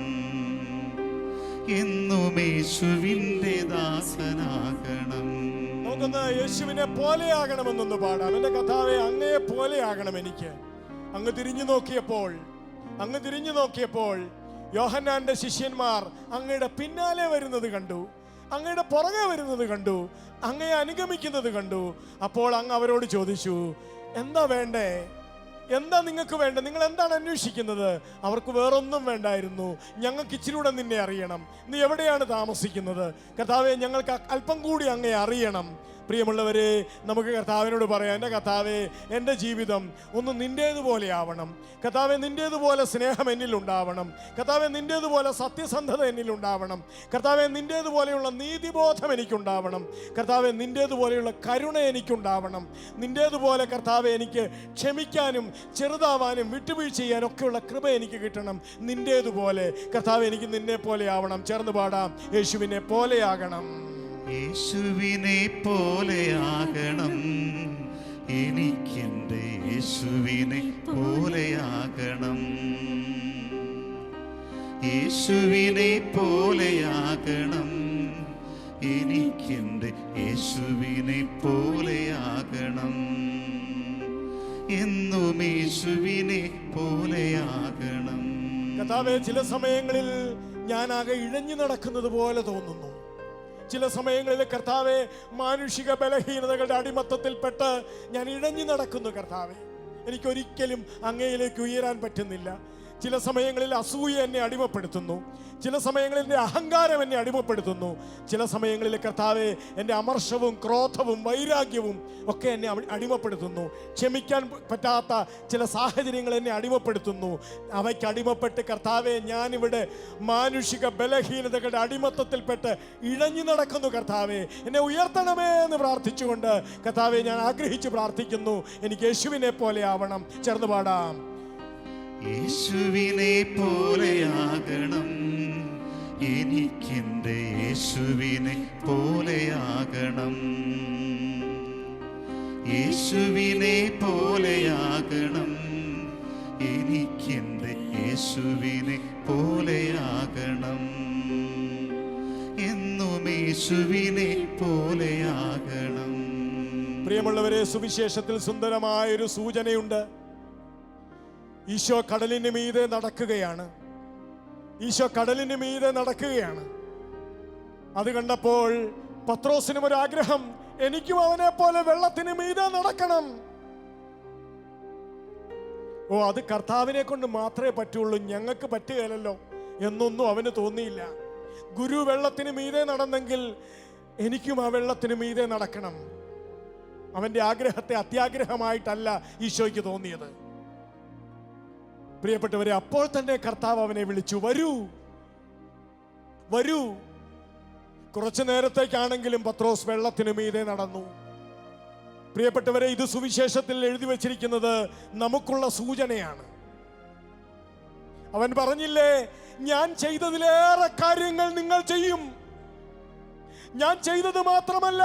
എന്നും യേശുവിൻ്റെ ദാസനാകണം. നമുക്കൊന്ന് യേശുവിനെ പോലെയാകണമെന്നൊന്ന് പാടാം. എൻ്റെ കർത്താവേ, അങ്ങയെ പോലെയാകണം എനിക്ക്. അങ്ങ് തിരിഞ്ഞു നോക്കിയപ്പോൾ യോഹന്നാന്റെ ശിഷ്യന്മാർ അങ്ങയുടെ പിന്നാലെ വരുന്നത് കണ്ടു, അങ്ങയുടെ പുറകെ വരുന്നത് കണ്ടു, അങ്ങയെ അനുഗമിക്കുന്നത് കണ്ടു. അപ്പോൾ അങ്ങ് അവരോട് ചോദിച്ചു, എന്താ വേണ്ടേ? എന്താ നിങ്ങൾക്ക് വേണ്ടത്? നിങ്ങൾ എന്താണ് അന്വേഷിക്കുന്നത്? അവർക്ക് വേറൊന്നും വേണ്ടായിരുന്നു. ഞങ്ങൾക്ക് ഇച്ചിരൂടെ നിന്നെ അറിയണം, നീ എവിടെയാണ് താമസിക്കുന്നത്, കർത്താവെ ഞങ്ങൾക്ക് അല്പം കൂടി അങ്ങേ അറിയണം. പ്രിയമുള്ളവരെ, നമുക്ക് കർത്താവിനോട് പറയാം, എൻ്റെ കർത്താവെ, എൻ്റെ ജീവിതം ഒന്ന് നിൻ്റേതുപോലെ ആവണം. കർത്താവെ, നിൻ്റേതുപോലെ സ്നേഹം എന്നിലുണ്ടാവണം. കർത്താവെ, നിൻ്റേതുപോലെ സത്യസന്ധത എന്നിലുണ്ടാവണം. കർത്താവെ, നിൻ്റേതുപോലെയുള്ള നീതിബോധം എനിക്കുണ്ടാവണം. കർത്താവെ, നിൻ്റേതുപോലെയുള്ള കരുണ എനിക്കുണ്ടാവണം. നിൻ്റേതുപോലെ കർത്താവെ, എനിക്ക് ക്ഷമിക്കാനും ചെറുതാവാനും വിട്ടുവീഴ്ച ചെയ്യാനൊക്കെയുള്ള കൃപ എനിക്ക് കിട്ടണം. നിൻ്റേതുപോലെ കർത്താവെ, എനിക്ക് നിന്നെ പോലെ ആവണം. ചേർന്ന് പാടാം, യേശുവിനെ പോലെയാകണം. യേശുവിനെ പോലെയാകണം, എനിക്കെൻ്റെ യേശുവിനെ പോലെയാകണം. യേശുവിനെ പോലെയാകണം, എനിക്കെൻ്റെ യേശുവിനെ പോലെയാകണം. എന്നും യേശുവിനെ പോലെയാകണം. കർത്താവേ, ചില സമയങ്ങളിൽ ഞാനാകെ ഇഴഞ്ഞു നടക്കുന്നത് പോലെ തോന്നുന്നു. ചില സമയങ്ങളിൽ കർത്താവെ, മാനുഷിക ബലഹീനതകളുടെ അടിമത്തത്തിൽപ്പെട്ട് ഞാൻ ഇഴഞ്ഞു നടക്കുന്നു. കർത്താവെ, എനിക്കൊരിക്കലും അങ്ങയിലേക്ക് ഉയരാൻ പറ്റുന്നില്ല. ചില സമയങ്ങളിൽ അസൂയ എന്നെ അടിമപ്പെടുത്തുന്നു. ചില സമയങ്ങളിൽ എൻ്റെ അഹങ്കാരം എന്നെ അടിമപ്പെടുത്തുന്നു. ചില സമയങ്ങളിൽ കർത്താവെ, എൻ്റെ അമർഷവും ക്രോധവും വൈരാഗ്യവും ഒക്കെ എന്നെ അടിമപ്പെടുത്തുന്നു. ക്ഷമിക്കാൻ പറ്റാത്ത ചില സാഹചര്യങ്ങൾ എന്നെ അടിമപ്പെടുത്തുന്നു. അവയ്ക്ക് അടിമപ്പെട്ട് കർത്താവെ, ഞാനിവിടെ മാനുഷിക ബലഹീനതകളുടെ അടിമത്തത്തിൽപ്പെട്ട് ഇഴഞ്ഞു നടക്കുന്നു. കർത്താവെ, എന്നെ ഉയർത്തണമേ എന്ന് പ്രാർത്ഥിച്ചുകൊണ്ട് കർത്താവെ, ഞാൻ ആഗ്രഹിച്ച് പ്രാർത്ഥിക്കുന്നു, എനിക്ക് യേശുവിനെ പോലെ ആവണം. ചേർന്ന് പാടാം. യേശുവിനെ പോലെയാകണം, എനിക്കെൻ്റെ യേശുവിനെ പോലെയാകണം. യേശുവിനെ പോലെയാകണം, എനിക്കെൻ്റെ യേശുവിനെ പോലെയാകണം. എന്നും യേശുവിനെ പോലെയാകണം. പ്രിയമുള്ളവരെ, സുവിശേഷത്തിൽ സുന്ദരമായൊരു സൂചനയുണ്ട്. ഈശോ കടലിന് മീതെ നടക്കുകയാണ്. ഈശോ കടലിന് മീതെ നടക്കുകയാണ്. അത് കണ്ടപ്പോൾ പത്രോസിനും ഒരു ആഗ്രഹം, എനിക്കും അവനെ പോലെ വെള്ളത്തിന് മീതെ നടക്കണം. അത് കർത്താവിനെ കൊണ്ട് മാത്രമേ പറ്റുള്ളൂ, ഞങ്ങൾക്ക് പറ്റുകയില്ലല്ലോ എന്നൊന്നും അവന് തോന്നിയില്ല. ഗുരു വെള്ളത്തിന് മീതെ നടന്നെങ്കിൽ എനിക്കും ആ വെള്ളത്തിന് മീതെ നടക്കണം. അവന്റെ ആഗ്രഹത്തെ അത്യാഗ്രഹമായിട്ടല്ല ഈശോയ്ക്ക് തോന്നിയത്. പ്രിയപ്പെട്ടവരെ, അപ്പോൾ തന്നെ കർത്താവ് അവനെ വിളിച്ചു, വരൂ വരൂ. കുറച്ചു നേരത്തേക്കാണെങ്കിലും പത്രോസ് വെള്ളത്തിന് മീതെ നടന്നു. പ്രിയപ്പെട്ടവരെ, ഇത് സുവിശേഷത്തിൽ എഴുതി വച്ചിരിക്കുന്നത് നമുക്കുള്ള സൂചനയാണ്. അവൻ പറഞ്ഞില്ലേ, ഞാൻ ചെയ്തതിലേറെ കാര്യങ്ങൾ നിങ്ങൾ ചെയ്യും. ഞാൻ ചെയ്തത് മാത്രമല്ല,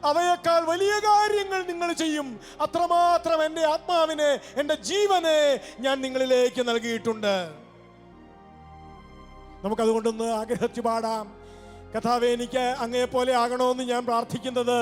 അവയേക്കാൾ വലിയ കാര്യങ്ങൾ നിങ്ങൾ ചെയ്യും. അത്രമാത്രം എൻ്റെ ആത്മാവിനെ, എൻ്റെ ജീവനെ ഞാൻ നിങ്ങളിലേക്ക് നൽകിയിട്ടുണ്ട്. നമുക്കതുകൊണ്ടൊന്ന് ആഗ്രഹിച്ചു പാടാം. കർത്താവേ, എനിക്ക് അങ്ങയെ പോലെ ആകണമെന്ന് ഞാൻ പ്രാർത്ഥിക്കുന്നത്,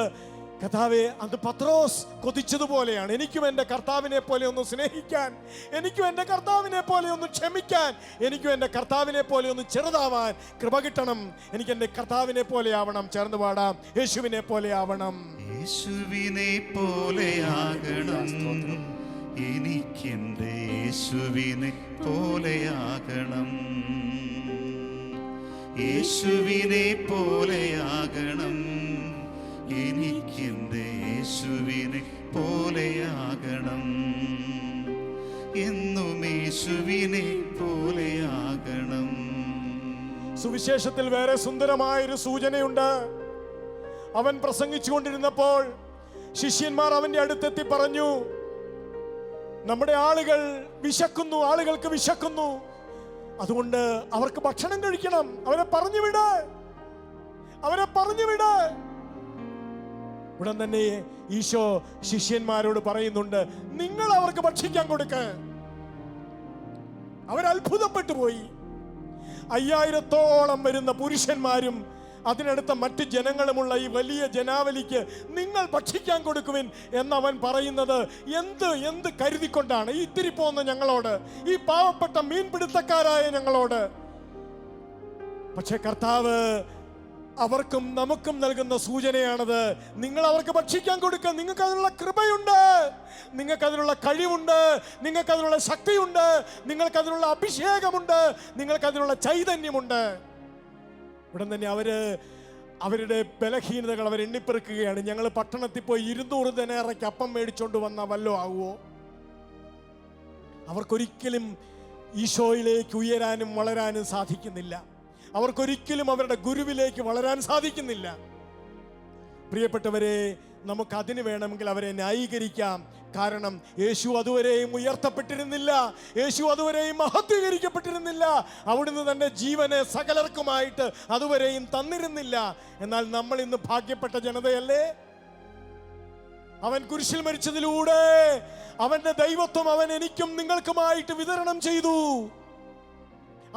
കർത്താവേ, അത് പത്രോസ് കൊതിച്ചതുപോലെയാണ്. എനിക്കും എൻ്റെ കർത്താവിനെ പോലെ ഒന്ന് സ്നേഹിക്കാൻ, എനിക്കും എൻ്റെ കർത്താവിനെ പോലെ ഒന്ന് ക്ഷമിക്കാൻ, എനിക്കും എൻ്റെ കർത്താവിനെ പോലെ ഒന്ന് ചെറുതാവാൻ കൃപ കിട്ടണം. എനിക്ക് എൻ്റെ കർത്താവിനെ പോലെ ആവണം. ചേർന്ന് പാടാം, യേശുവിനെ പോലെ ആവണം. യേശുവിനെ പോലെയാകണം, എനിക്കെൻ്റെ യേശുവിനെ പോലെയാകണം. യേശുവിനെ പോലെയാകണം, എനിക്കെൻ്റെ യേശുവിനെ പോലെയാകണം. എന്നും യേശുവിനെ പോലെയാകണം. സുവിശേഷത്തിൽ വേറെ സുന്ദരമായൊരു സൂചനയുണ്ട്. അവൻ പ്രസംഗിച്ചുകൊണ്ടിരുന്നപ്പോൾ ശിഷ്യന്മാർ അവന്റെ അടുത്തെത്തി പറഞ്ഞു, നമ്മുടെ ആളുകൾ വിശക്കുന്നു, ആളുകൾക്ക് വിശക്കുന്നു, അതുകൊണ്ട് അവർക്ക് ഭക്ഷണം കഴിക്കണം. അവരെ പറഞ്ഞുവിട്, അവരെ പറഞ്ഞുവിട്. ഉടൻ തന്നെ ഈശോ ശിഷ്യന്മാരോട് പറയുന്നുണ്ട്, നിങ്ങൾ അവർക്ക് ഭക്ഷിക്കാൻ കൊടുക്ക. അവരത്ഭുതപ്പെട്ടു പോയി. 5000-ഓളം വരുന്ന പുരുഷന്മാരും അതിനടുത്ത മറ്റു ജനങ്ങളുമുള്ള ഈ വലിയ ജനാവലിക്ക് നിങ്ങൾ ഭക്ഷിക്കാൻ കൊടുക്കുവിൻ എന്നവൻ പറയുന്നത് എന്ത് കരുതിക്കൊണ്ടാണ്? ഈ ഇത്തിരി പോകുന്ന ഞങ്ങളോട്, ഈ പാവപ്പെട്ട മീൻപിടുത്തക്കാരായ ഞങ്ങളോട്. പക്ഷെ കർത്താവ് അവർക്കും നമുക്കും നൽകുന്ന സൂചനയാണത്. നിങ്ങൾ അവർക്ക് ഭക്ഷിക്കാൻ കൊടുക്കുക. നിങ്ങൾക്ക് അതിനുള്ള കൃപയുണ്ട്, നിങ്ങൾക്ക് അതിനുള്ള കഴിവുണ്ട്, നിങ്ങൾക്ക് അതിനുള്ള ശക്തിയുണ്ട്, നിങ്ങൾക്ക് അതിനുള്ള അഭിഷേകമുണ്ട്, നിങ്ങൾക്ക് അതിനുള്ള ചൈതന്യമുണ്ട്. ഉടൻ തന്നെ അവരുടെ ബലഹീനതകൾ അവർ എണ്ണിപ്പെറുക്കുകയാണ്. ഞങ്ങൾ പട്ടണത്തിൽ പോയി 200 ദിനാറയ്ക്ക് അപ്പം മേടിച്ചോണ്ട് വന്ന വല്ലോ ആകുമോ? അവർക്കൊരിക്കലും ഈശോയിലേക്ക് ഉയരാനും വളരാനും സാധിക്കുന്നില്ല. അവർക്കൊരിക്കലും അവരുടെ ഗുരുവിലേക്ക് വളരാൻ സാധിക്കുന്നില്ല. പ്രിയപ്പെട്ടവരെ, നമുക്കതിന് വേണമെങ്കിൽ അവരെ ന്യായീകരിക്കാം. കാരണം യേശു അതുവരെയും ഉയർത്തപ്പെട്ടിരുന്നില്ല, യേശു അതുവരെയും മഹത്വീകരിക്കപ്പെട്ടിരുന്നില്ല, അവിടുന്ന് തന്റെ ജീവനെ സകലർക്കുമായിട്ട് അതുവരെയും തന്നിരുന്നില്ല. എന്നാൽ നമ്മൾ ഇന്ന് ഭാഗ്യപ്പെട്ട ജനതയല്ലേ? അവൻ കുരിശിൽ മരിച്ചതിലൂടെ അവന്റെ ദൈവത്വം അവൻ എനിക്കും നിങ്ങൾക്കുമായിട്ട് വിതരണം ചെയ്തു.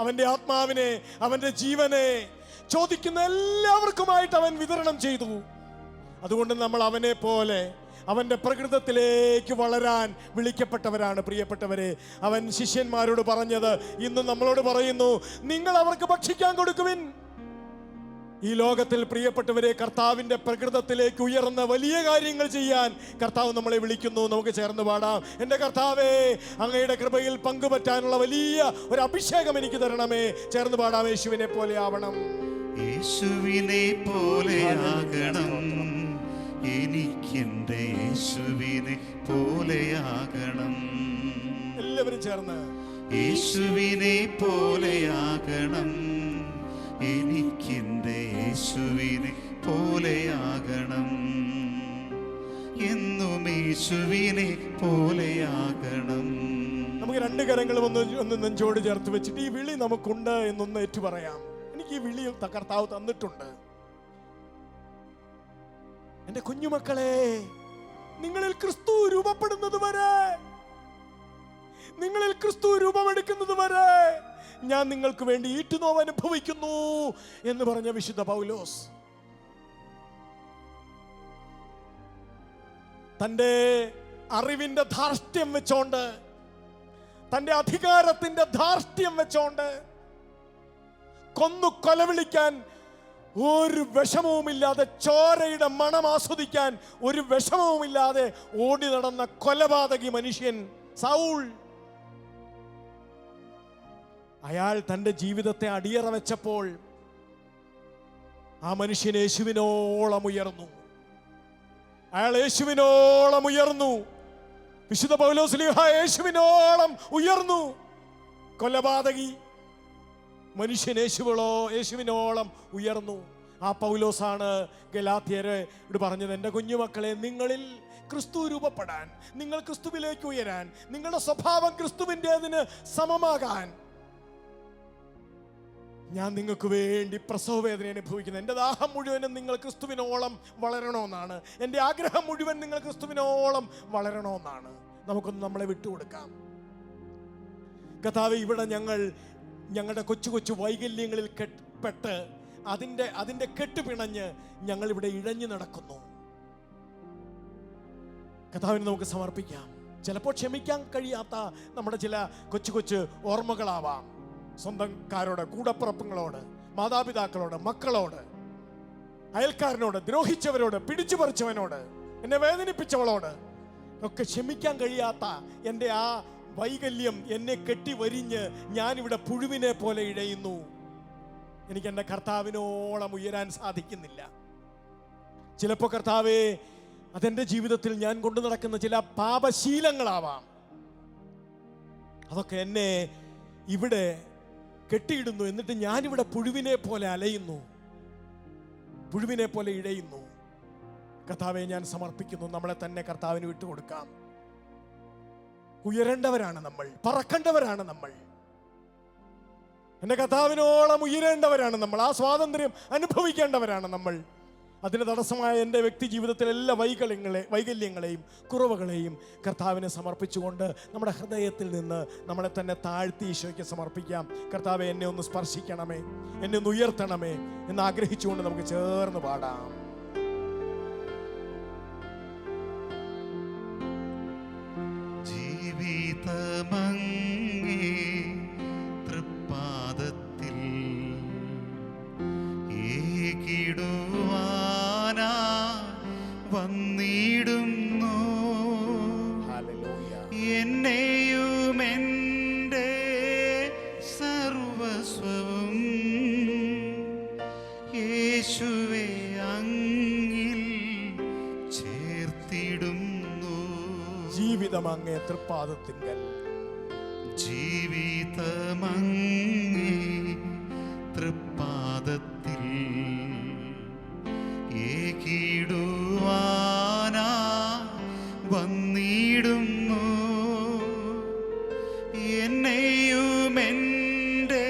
അവന്റെ ആത്മാവിനെ, അവന്റെ ജീവനെ ചോദിക്കുന്ന എല്ലാവർക്കുമായിട്ട് അവൻ വിതരണം ചെയ്തു. അതുകൊണ്ട് നമ്മൾ അവനെ പോലെ അവന്റെ പ്രകൃതത്തിലേക്ക് വളരാൻ വിളിക്കപ്പെട്ടവരാണ്. പ്രിയപ്പെട്ടവരെ, അവൻ ശിഷ്യന്മാരോട് പറഞ്ഞത് ഇന്ന് നമ്മളോട് പറയുന്നു, നിങ്ങൾ അവർക്ക് ഭക്ഷിക്കാൻ കൊടുക്കുവിൻ. ഈ ലോകത്തിൽ പ്രിയപ്പെട്ടവരെ, കർത്താവിന്റെ പ്രകൃതത്തിലേക്ക് ഉയർന്ന വലിയ കാര്യങ്ങൾ ചെയ്യാൻ കർത്താവ് നമ്മളെ വിളിക്കുന്നു. നമുക്ക് ചേർന്ന് പാടാം. എൻ്റെ കർത്താവേ, അങ്ങയുടെ കൃപയിൽ പങ്കുപറ്റാനുള്ള വലിയ ഒരു അഭിഷേകം എനിക്ക് തരണമേ. ചേർന്ന് പാടാം. യേശുവിനെ പോലെ ആവണം, യേശുവിനെ പോലെയാകണം, എനിക്കെന്റെ യേശുവിനെ പോലെയാകണം. എല്ലാവരും ചേർന്ന് യേശുവിനെ പോലെയാകണം, എനിക്കെന്റെ യേശുവിനെ പോലെയാകണം, എന്നും യേശുവിനെ പോലെയാകണം. നമുക്ക് 2 കരങ്ങളും ഒന്ന് നെഞ്ചോട് ചേർത്ത് വെച്ചിട്ട് ഈ വിളി നമുക്കുണ്ട് എന്നൊന്ന് ഏറ്റു പറയാം. എനിക്ക് ഈ വിളി കർത്താവ് തന്നിട്ടുണ്ട്. എന്റെ കുഞ്ഞുമക്കളെ, നിങ്ങളിൽ ക്രിസ്തു രൂപപ്പെടുന്നത് വരെ, നിങ്ങളിൽ ക്രിസ്തു രൂപമെടുക്കുന്നത് വരെ ഞാൻ നിങ്ങൾക്ക് വേണ്ടി ഈറ്റുനോവ് അനുഭവിക്കുന്നു എന്ന് പറഞ്ഞ വിശുദ്ധ പൗലോസ് തന്റെ അറിവിന്റെ ധാർഷ്ട്യം വെച്ചോണ്ട്, തന്റെ അധികാരത്തിന്റെ ധാർഷ്ട്യം വെച്ചോണ്ട് കൊലവിളിക്കാൻ ഒരു വിഷമവുമില്ലാതെ, ചോരയുടെ മണം ആസ്വദിക്കാൻ ഒരു വിഷമവുമില്ലാതെ ഓടി നടന്ന കൊലപാതകി മനുഷ്യൻ സൗൾ, അയാൾ തന്റെ ജീവിതത്തെ അടിയറ വെച്ചപ്പോൾ ആ മനുഷ്യൻ യേശുവിനോളം ഉയർന്നു. അയാൾ യേശുവിനോളം ഉയർന്നു. വിശുദ്ധ പൗലോസ് ശ്ലീഹ യേശുവിനോളം ഉയർന്നു. കൊലപാതകി മനുഷ്യൻ യേശുവിനോളം ഉയർന്നു. ആ പൗലോസാണ് ഗലാത്യരോട് പറഞ്ഞത്, എൻ്റെ കുഞ്ഞുമക്കളെ, നിങ്ങളിൽ ക്രിസ്തു രൂപപ്പെടാൻ, നിങ്ങൾ ക്രിസ്തുവിലേക്ക് ഉയരാൻ, നിങ്ങളുടെ സ്വഭാവം ക്രിസ്തുവിൻ്റെതിന് സമമാകാൻ ഞാൻ നിങ്ങൾക്ക് വേണ്ടി പ്രസവ വേദന അനുഭവിക്കുന്നത്. എൻ്റെ ദാഹം മുഴുവനും നിങ്ങൾ ക്രിസ്തുവിനോളം വളരണമെന്നാണ്. എൻ്റെ ആഗ്രഹം മുഴുവൻ നിങ്ങൾ ക്രിസ്തുവിനോളം വളരണമെന്നാണ്. നമുക്കൊന്ന് നമ്മളെ വിട്ടുകൊടുക്കാം. കർത്താവേ, ഇവിടെ ഞങ്ങളുടെ കൊച്ചു കൊച്ചു വൈകല്യങ്ങളിൽ പെട്ട് അതിൻ്റെ കെട്ടുപിണഞ്ഞ് ഞങ്ങളിവിടെ ഇഴഞ്ഞു നടക്കുന്നു. കർത്താവിന് നമുക്ക് സമർപ്പിക്കാം. ചിലപ്പോൾ ക്ഷമിക്കാൻ കഴിയാത്ത നമ്മുടെ ചില കൊച്ചു കൊച്ചു ഓർമ്മകളാവാം. സ്വന്തക്കാരോട്, കൂടപ്പുറപ്പുകളോട്, മാതാപിതാക്കളോട്, മക്കളോട്, അയൽക്കാരനോട്, ദ്രോഹിച്ചവരോട്, പിടിച്ചു പറിച്ചവനോട്, എന്നെ വേദനിപ്പിച്ചവളോട് ഒക്കെ ക്ഷമിക്കാൻ കഴിയാത്ത എൻ്റെ ആ വൈകല്യം എന്നെ കെട്ടിവരിഞ്ഞ് ഞാനിവിടെ പുഴുവിനെ പോലെ ഇഴയുന്നു. എനിക്ക് എൻ്റെ കർത്താവിനോളം ഉയരാൻ സാധിക്കുന്നില്ല. ചിലപ്പോൾ കർത്താവേ, അതെൻ്റെ ജീവിതത്തിൽ ഞാൻ കൊണ്ടു നടക്കുന്ന ചില പാപശീലങ്ങളാവാം. അതൊക്കെ എന്നെ ഇവിടെ കെട്ടിയിടുന്നു. എന്നിട്ട് ഞാനിവിടെ പുഴുവിനെ പോലെ അലയുന്നു, പുഴുവിനെ പോലെ ഇഴയുന്നു. കർത്താവെ, ഞാൻ സമർപ്പിക്കുന്നു. നമ്മളെ തന്നെ കർത്താവിന് വിട്ടുകൊടുക്കാം. ഉയരേണ്ടവരാണ് നമ്മൾ, പറക്കേണ്ടവരാണ് നമ്മൾ. എൻ്റെ കർത്താവിനോളം ഉയരേണ്ടവരാണ് നമ്മൾ. ആ സ്വാതന്ത്ര്യം അനുഭവിക്കേണ്ടവരാണ് നമ്മൾ. അതിന് തടസ്സമായ എൻ്റെ വ്യക്തി ജീവിതത്തിലെ എല്ലാ വൈകല്യങ്ങളെയും കുറവുകളെയും കർത്താവിനെ സമർപ്പിച്ചുകൊണ്ട് നമ്മുടെ ഹൃദയത്തിൽ നിന്ന് നമ്മളെ തന്നെ താഴ്ത്തി ഈശോയ്ക്ക് സമർപ്പിക്കാം. കർത്താവെ, എന്നെ ഒന്ന് സ്പർശിക്കണമേ, എന്നെ ഒന്ന് ഉയർത്തണമേ എന്ന് ആഗ്രഹിച്ചുകൊണ്ട് നമുക്ക് ചേർന്ന് പാടാം. ജീവിതമങ്ങേ തൃപ്പാദത്തിൽ ഏകിടുമ്പോൾ ജീവിതം അങ്ങേ തൃപ്പാദത്തിങ്കൽ. ജീവിതമങ്ങേ തൃപ്പാദത്തിൽ ഏകിടുവാനാ വന്നിടുന്നു. എന്നെയും എൻ്റെ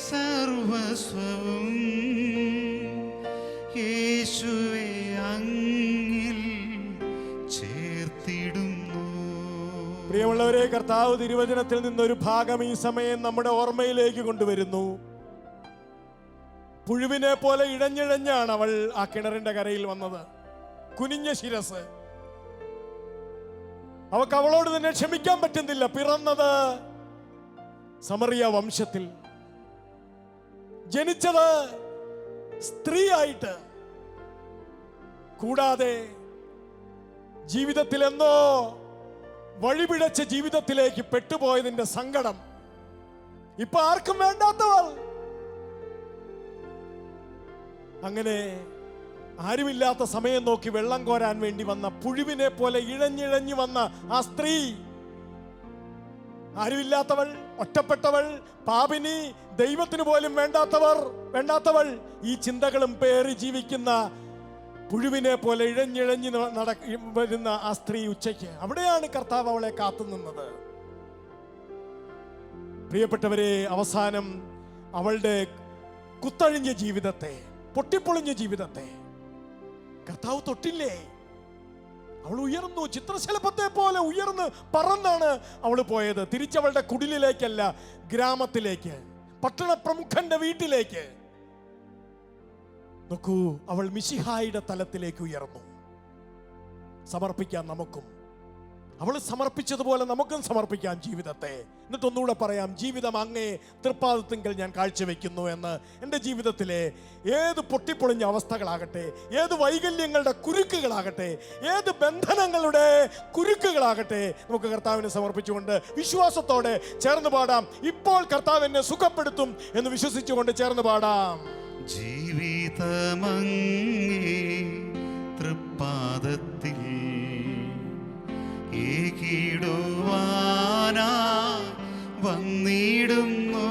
സർവസ്വവും യേശുവേ അങ്ങിൽ ചേർത്തിടുന്നു. പ്രിയമുള്ളവരെ, കർത്താവ് തിരുവചനത്തിൽ നിന്നൊരു ഭാഗം ഈ സമയം നമ്മുടെ ഓർമ്മയിലേക്ക് കൊണ്ടുവരുന്നു. പുഴുവിനെ പോലെ ഇഴഞ്ഞിഴഞ്ഞാണ് അവൾ ആ കിണറിന്റെ കരയിൽ വന്നത്. കുനിഞ്ഞ ശിരസ്. അവൾക്ക് അവളോട് തന്നെ ക്ഷമിക്കാൻ പറ്റുന്നില്ല. പിറന്നത് സമറിയ വംശത്തിൽ, ജനിച്ചത് സ്ത്രീയായിട്ട്, കൂടാതെ ജീവിതത്തിൽ എന്നോ വഴിപിഴച്ച ജീവിതത്തിലേക്ക് പെട്ടുപോയതിന്റെ സങ്കടം. ഇപ്പൊ ആർക്കും വേണ്ടാത്തവൾ. അങ്ങനെ ആരുമില്ലാത്ത സമയം നോക്കി വെള്ളം കോരാൻ വേണ്ടി വന്ന പുഴുവിനെ പോലെ ഇഴഞ്ഞിഴഞ്ഞു വന്ന ആ സ്ത്രീ, ആരുമില്ലാത്തവൾ, ഒറ്റപ്പെട്ടവൾ, പാപിനി, ദൈവത്തിന് പോലും വേണ്ടാത്തവൾ, ഈ ചിന്തകളും പേറി ജീവിക്കുന്ന പുഴുവിനെ പോലെ ഇഴഞ്ഞിഴഞ്ഞ് വരുന്ന ആ സ്ത്രീ ഉച്ചയ്ക്ക് അവിടെയാണ് കർത്താവ് അവളെ കാത്തുനിന്നത്. പ്രിയപ്പെട്ടവരെ, അവസാനം അവളുടെ കുത്തഴിഞ്ഞ ജീവിതത്തെ, പൊട്ടിപ്പൊളിഞ്ഞ ജീവിതത്തെ കർത്താവ് തൊട്ടില്ലേ? അവൾ ഉയർന്നു. ചിത്രശലഭത്തെ പോലെ ഉയർന്ന് പറന്നാണ് അവൾ പോയത്. തിരിച്ചവളുടെ കുടിലിലേക്കല്ല, ഗ്രാമത്തിലേക്ക്, പട്ടണ പ്രമുഖന്റെ വീട്ടിലേക്ക്. നോക്കൂ, അവൾ മിശിഹായുടെ തലത്തിലേക്ക് ഉയർന്നു. സമർപ്പിക്കാൻ നമുക്കും, അവൾ സമർപ്പിച്ചതുപോലെ നമുക്കും സമർപ്പിക്കാം ജീവിതത്തെ. എന്നിട്ടൊന്നുകൂടെ പറയാം, ജീവിതം അങ്ങേ തൃപ്പാദത്തിങ്കൽ ഞാൻ കാഴ്ചവെക്കുന്നു എന്ന്. എൻ്റെ ജീവിതത്തിലെ ഏത് പൊട്ടിപ്പൊളിഞ്ഞ അവസ്ഥകളാകട്ടെ, ഏത് വൈകല്യങ്ങളുടെ കുരുക്കുകളാകട്ടെ, ഏത് ബന്ധനങ്ങളുടെ കുരുക്കുകളാകട്ടെ, നമുക്ക് കർത്താവിനെ സമർപ്പിച്ചുകൊണ്ട് വിശ്വാസത്തോടെ ചേർന്ന് പാടാം. ഇപ്പോൾ കർത്താവ് എന്നെ സുഖപ്പെടുത്തും എന്ന് വിശ്വസിച്ചുകൊണ്ട് ചേർന്ന് പാടാം. ജീവിതമങ്ങേ തൃപ്പാദത്തിൽ ഏകിടുവാനാ വന്നിടുന്നു.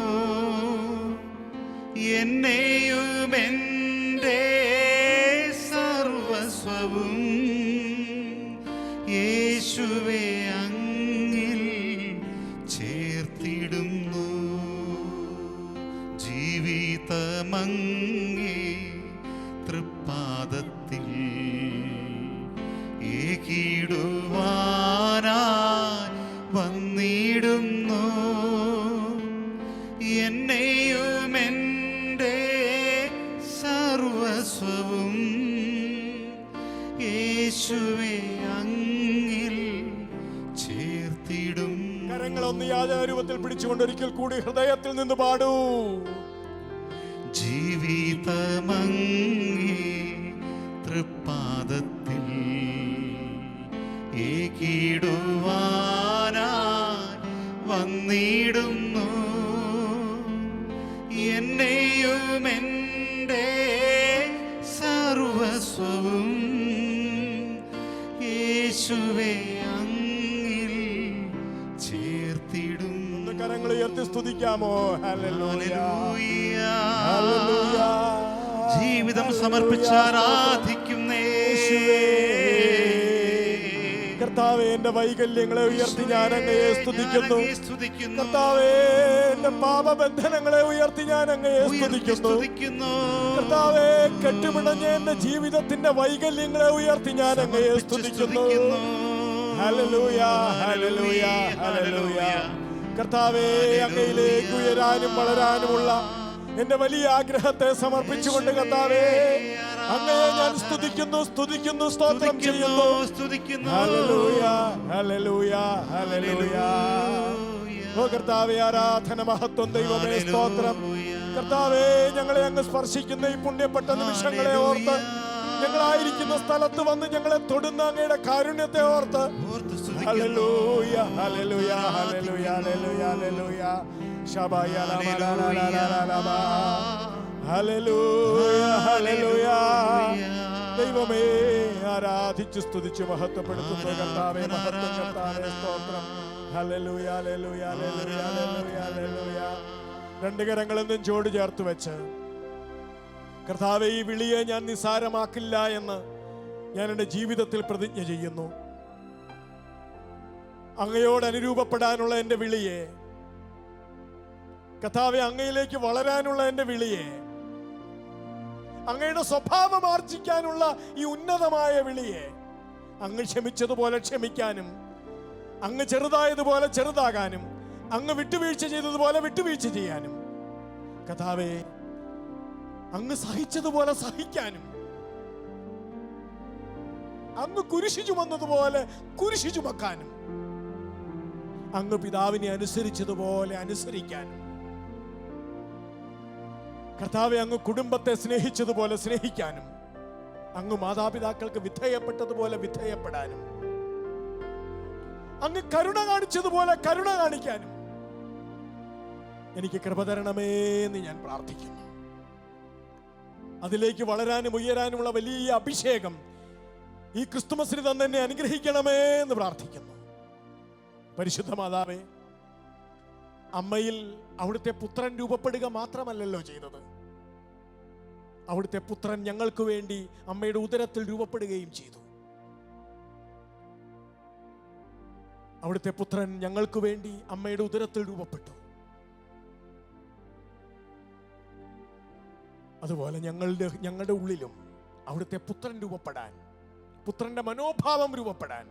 എന്നെയും എൻ്റെ സർവസ്വവും യേശുവേ അങ്ങിൽ ചേർത്തിടുന്നു. ജീവിതമങ്ങേ തൃപ്പാദത്തിൽ ഏകിടുവാനായി വന്നിടുന്നു. എന്നെയും എൻ്റെ സർവസ്വവും യേശുവേ അങ്ങിൽ ചേർത്തിടും. കരങ്ങളൊന്ന് യാചനാരൂപത്തിൽ പിടിച്ചുകൊണ്ട് ഒരിക്കൽ കൂടി ഹൃദയത്തിൽ നിന്ന് പാടൂ. ജീവിതമങ്ങേ തൃപ്പാദത്തിൽ ഏകിടുവാനായി വന്നിടുന്നു. എന്നെയും എൻ്റെ സർവസ്വവും യേശുവേ അങ്ങിൽ ചേർത്തിടും. കരങ്ങൾ ഉയർത്തി സ്തുതിക്കാമോ? ഹല്ലേലൂയ. ഹല്ലേലൂയ. ജീവിതം സമർപ്പിച്ച് ആരാധിക്കുന്നേ. കർത്താവേ, എന്റെ വൈകല്യങ്ങളെ ഉയർത്തി ഞാൻ അങ്ങയെ സ്തുതിക്കുന്നു. കർത്താവേ, എന്റെ പാപബന്ധനങ്ങളെ ഉയർത്തി ഞാൻ അങ്ങയെ സ്തുതിക്കുന്നു. കർത്താവേ, കെട്ടുപിണഞ്ഞ എന്റെ ജീവിതത്തിന്റെ വൈകല്യങ്ങളെ ഉയർത്തി ഞാൻ അങ്ങയെ സ്തുതിക്കുന്നു. ഹല്ലേലൂയ, ഹല്ലേലൂയ, ഹല്ലേലൂയ. കർത്താവേ, അങ്ങയിലേക്ക് ഉയരാനും വളരാനുമുള്ള എന്റെ വലിയ ആഗ്രഹത്തെ സമർപ്പിച്ചുകൊണ്ട് കർത്താവേ, അങ്ങയെ ഞാൻ സ്തുതിക്കുന്നു, സ്തോത്രം ചെയ്യുന്നു. ഹല്ലേലൂയ, ഹല്ലേലൂയ, ഹല്ലേലൂയ. ഓ കർത്താവേ, ആരാധന, മഹത്വം, ദൈവമേ, സ്തോത്രം. കർത്താവേ, ഞങ്ങളെ അങ്ങ് സ്പർശിക്കുന്ന ഈ പുണ്യപ്പെട്ട നിമിഷങ്ങളെ ഓർത്ത്, ഞങ്ങളായിരിക്കുന്ന സ്ഥലത്ത് വന്ന് ഞങ്ങളെ തൊടുന്ന അങ്ങയുടെ കാരുണ്യത്തെ ഓർത്ത് ഹല്ലേലൂയ, ഹല്ലേലൂയ, ഹല്ലേലൂയ, ഹല്ലേലൂയ, ഹല്ലേലൂയ. ശബായ ഹല്ലേലൂയ, ഹല്ലേലൂയ. ദൈവമേ ആരാധിച്ച് സ്തുതിച്ച് മഹത്വപ്പെടുത്തുന്നു കർത്താവേ. മഹത്വം കർത്താവേ, സ്തോത്രം. ഹല്ലേലൂയ, ഹല്ലേലൂയ, ഹല്ലേലൂയ, ഹല്ലേലൂയ, ഹല്ലേലൂയ. രണ്ട് കരങ്ങളും നെഞ്ചോട് ചേർത്ത് വെച്ച് കർത്താവേ, ഈ വിളിയെ ഞാൻ നിസ്സാരമാക്കില്ല എന്ന് ഞാൻ എൻ്റെ ജീവിതത്തിൽ പ്രതിജ്ഞ ചെയ്യുന്നു. അങ്ങയോട് അനുരൂപപ്പെടാനുള്ള എൻ്റെ വിളിയെ, കർത്താവേ, അങ്ങയിലേക്ക് വളരാനുള്ള എൻ്റെ വിളിയെ, അങ്ങയുടെ സ്വഭാവം ആർജിക്കാനുള്ള ഈ ഉന്നതമായ വിളിയെ, അങ്ങ് ക്ഷമിച്ചതുപോലെ ക്ഷമിക്കാനും, അങ്ങ് ചെറുതായതുപോലെ ചെറുതാകാനും, അങ്ങ് വിട്ടുവീഴ്ച ചെയ്തതുപോലെ വിട്ടുവീഴ്ച ചെയ്യാനും, കർത്താവേ, അങ്ങ് സഹിച്ചതുപോലെ സഹിക്കാനും, അങ്ങ് കുരിശു ചുമന്നതുപോലെ കുരിശു ചുമക്കാനും, അങ്ങ് പിതാവിനെ അനുസരിച്ചതുപോലെ അനുസരിക്കാനും, കർത്താവെ, അങ്ങ് കുടുംബത്തെ സ്നേഹിച്ചതുപോലെ സ്നേഹിക്കാനും, അങ്ങ് മാതാപിതാക്കൾക്ക് വിധേയപ്പെട്ടതുപോലെ വിധേയപ്പെടാനും, അങ്ങ് കരുണ കാണിച്ചതുപോലെ കരുണ കാണിക്കാനും എനിക്ക് കൃപ തരണമേ എന്ന് ഞാൻ പ്രാർത്ഥിക്കുന്നു. അതിലേക്ക് വളരാനും ഉയരാനുമുള്ള വലിയ അഭിഷേകം ഈ ക്രിസ്തുമസിന് തന്നെ അനുഗ്രഹിക്കണമേ എന്ന് പ്രാർത്ഥിക്കുന്നു. പരിശുദ്ധ മാതാവേ, അമ്മയിൽ അവിടുത്തെ പുത്രൻ രൂപപ്പെടുക മാത്രമല്ലല്ലോ ചെയ്തത്, അവിടുത്തെ പുത്രൻ ഞങ്ങൾക്ക് വേണ്ടി അമ്മയുടെ ഉദരത്തിൽ രൂപപ്പെടുകയും ചെയ്തു. അവിടുത്തെ പുത്രൻ ഞങ്ങൾക്ക് വേണ്ടി അമ്മയുടെ ഉദരത്തിൽ രൂപപ്പെട്ടു. അതുപോലെ ഞങ്ങളുടെ ഉള്ളിലും അവിടുത്തെ പുത്രൻ രൂപപ്പെടാൻ, പുത്രന്റെ മനോഭാവം രൂപപ്പെടാൻ,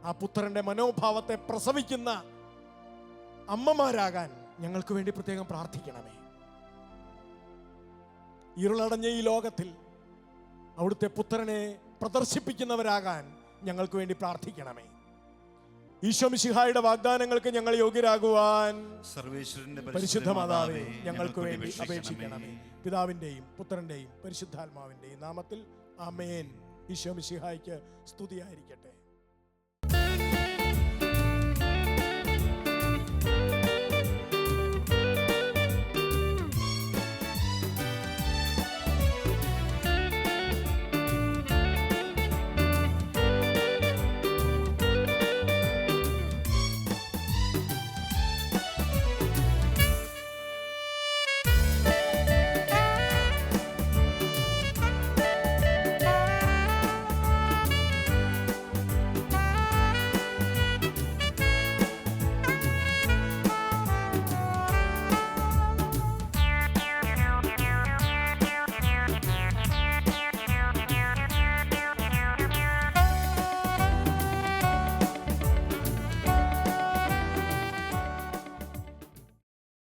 ആ പുത്രന്റെ മനോഭാവത്തെ പ്രസവിക്കുന്ന അമ്മമാരാകാൻ ഞങ്ങൾക്ക് വേണ്ടി പ്രത്യേകം പ്രാർത്ഥിക്കണമേ. ഇരുളടഞ്ഞ ഈ ലോകത്തിൽ അവിടുത്തെ പുത്രനെ പ്രദർശിപ്പിക്കുന്നവരാകാൻ ഞങ്ങൾക്ക് വേണ്ടി പ്രാർത്ഥിക്കണമേ. ഈശോ മിശിഹായുടെ വാഗ്ദാനങ്ങൾക്ക് ഞങ്ങൾ യോഗ്യരാകുവാൻ സർവേശ്വരന്റെ പരിശുദ്ധ മാതാവേ ഞങ്ങൾക്ക് വേണ്ടി അപേക്ഷിക്കണമേ. പിതാവിന്റെയും പുത്രന്റെയും പരിശുദ്ധാത്മാവിന്റെയും നാമത്തിൽ ആമേൻ. ഈശോ മിശിഹായ്ക്ക് സ്തുതിയായിരിക്കട്ടെ.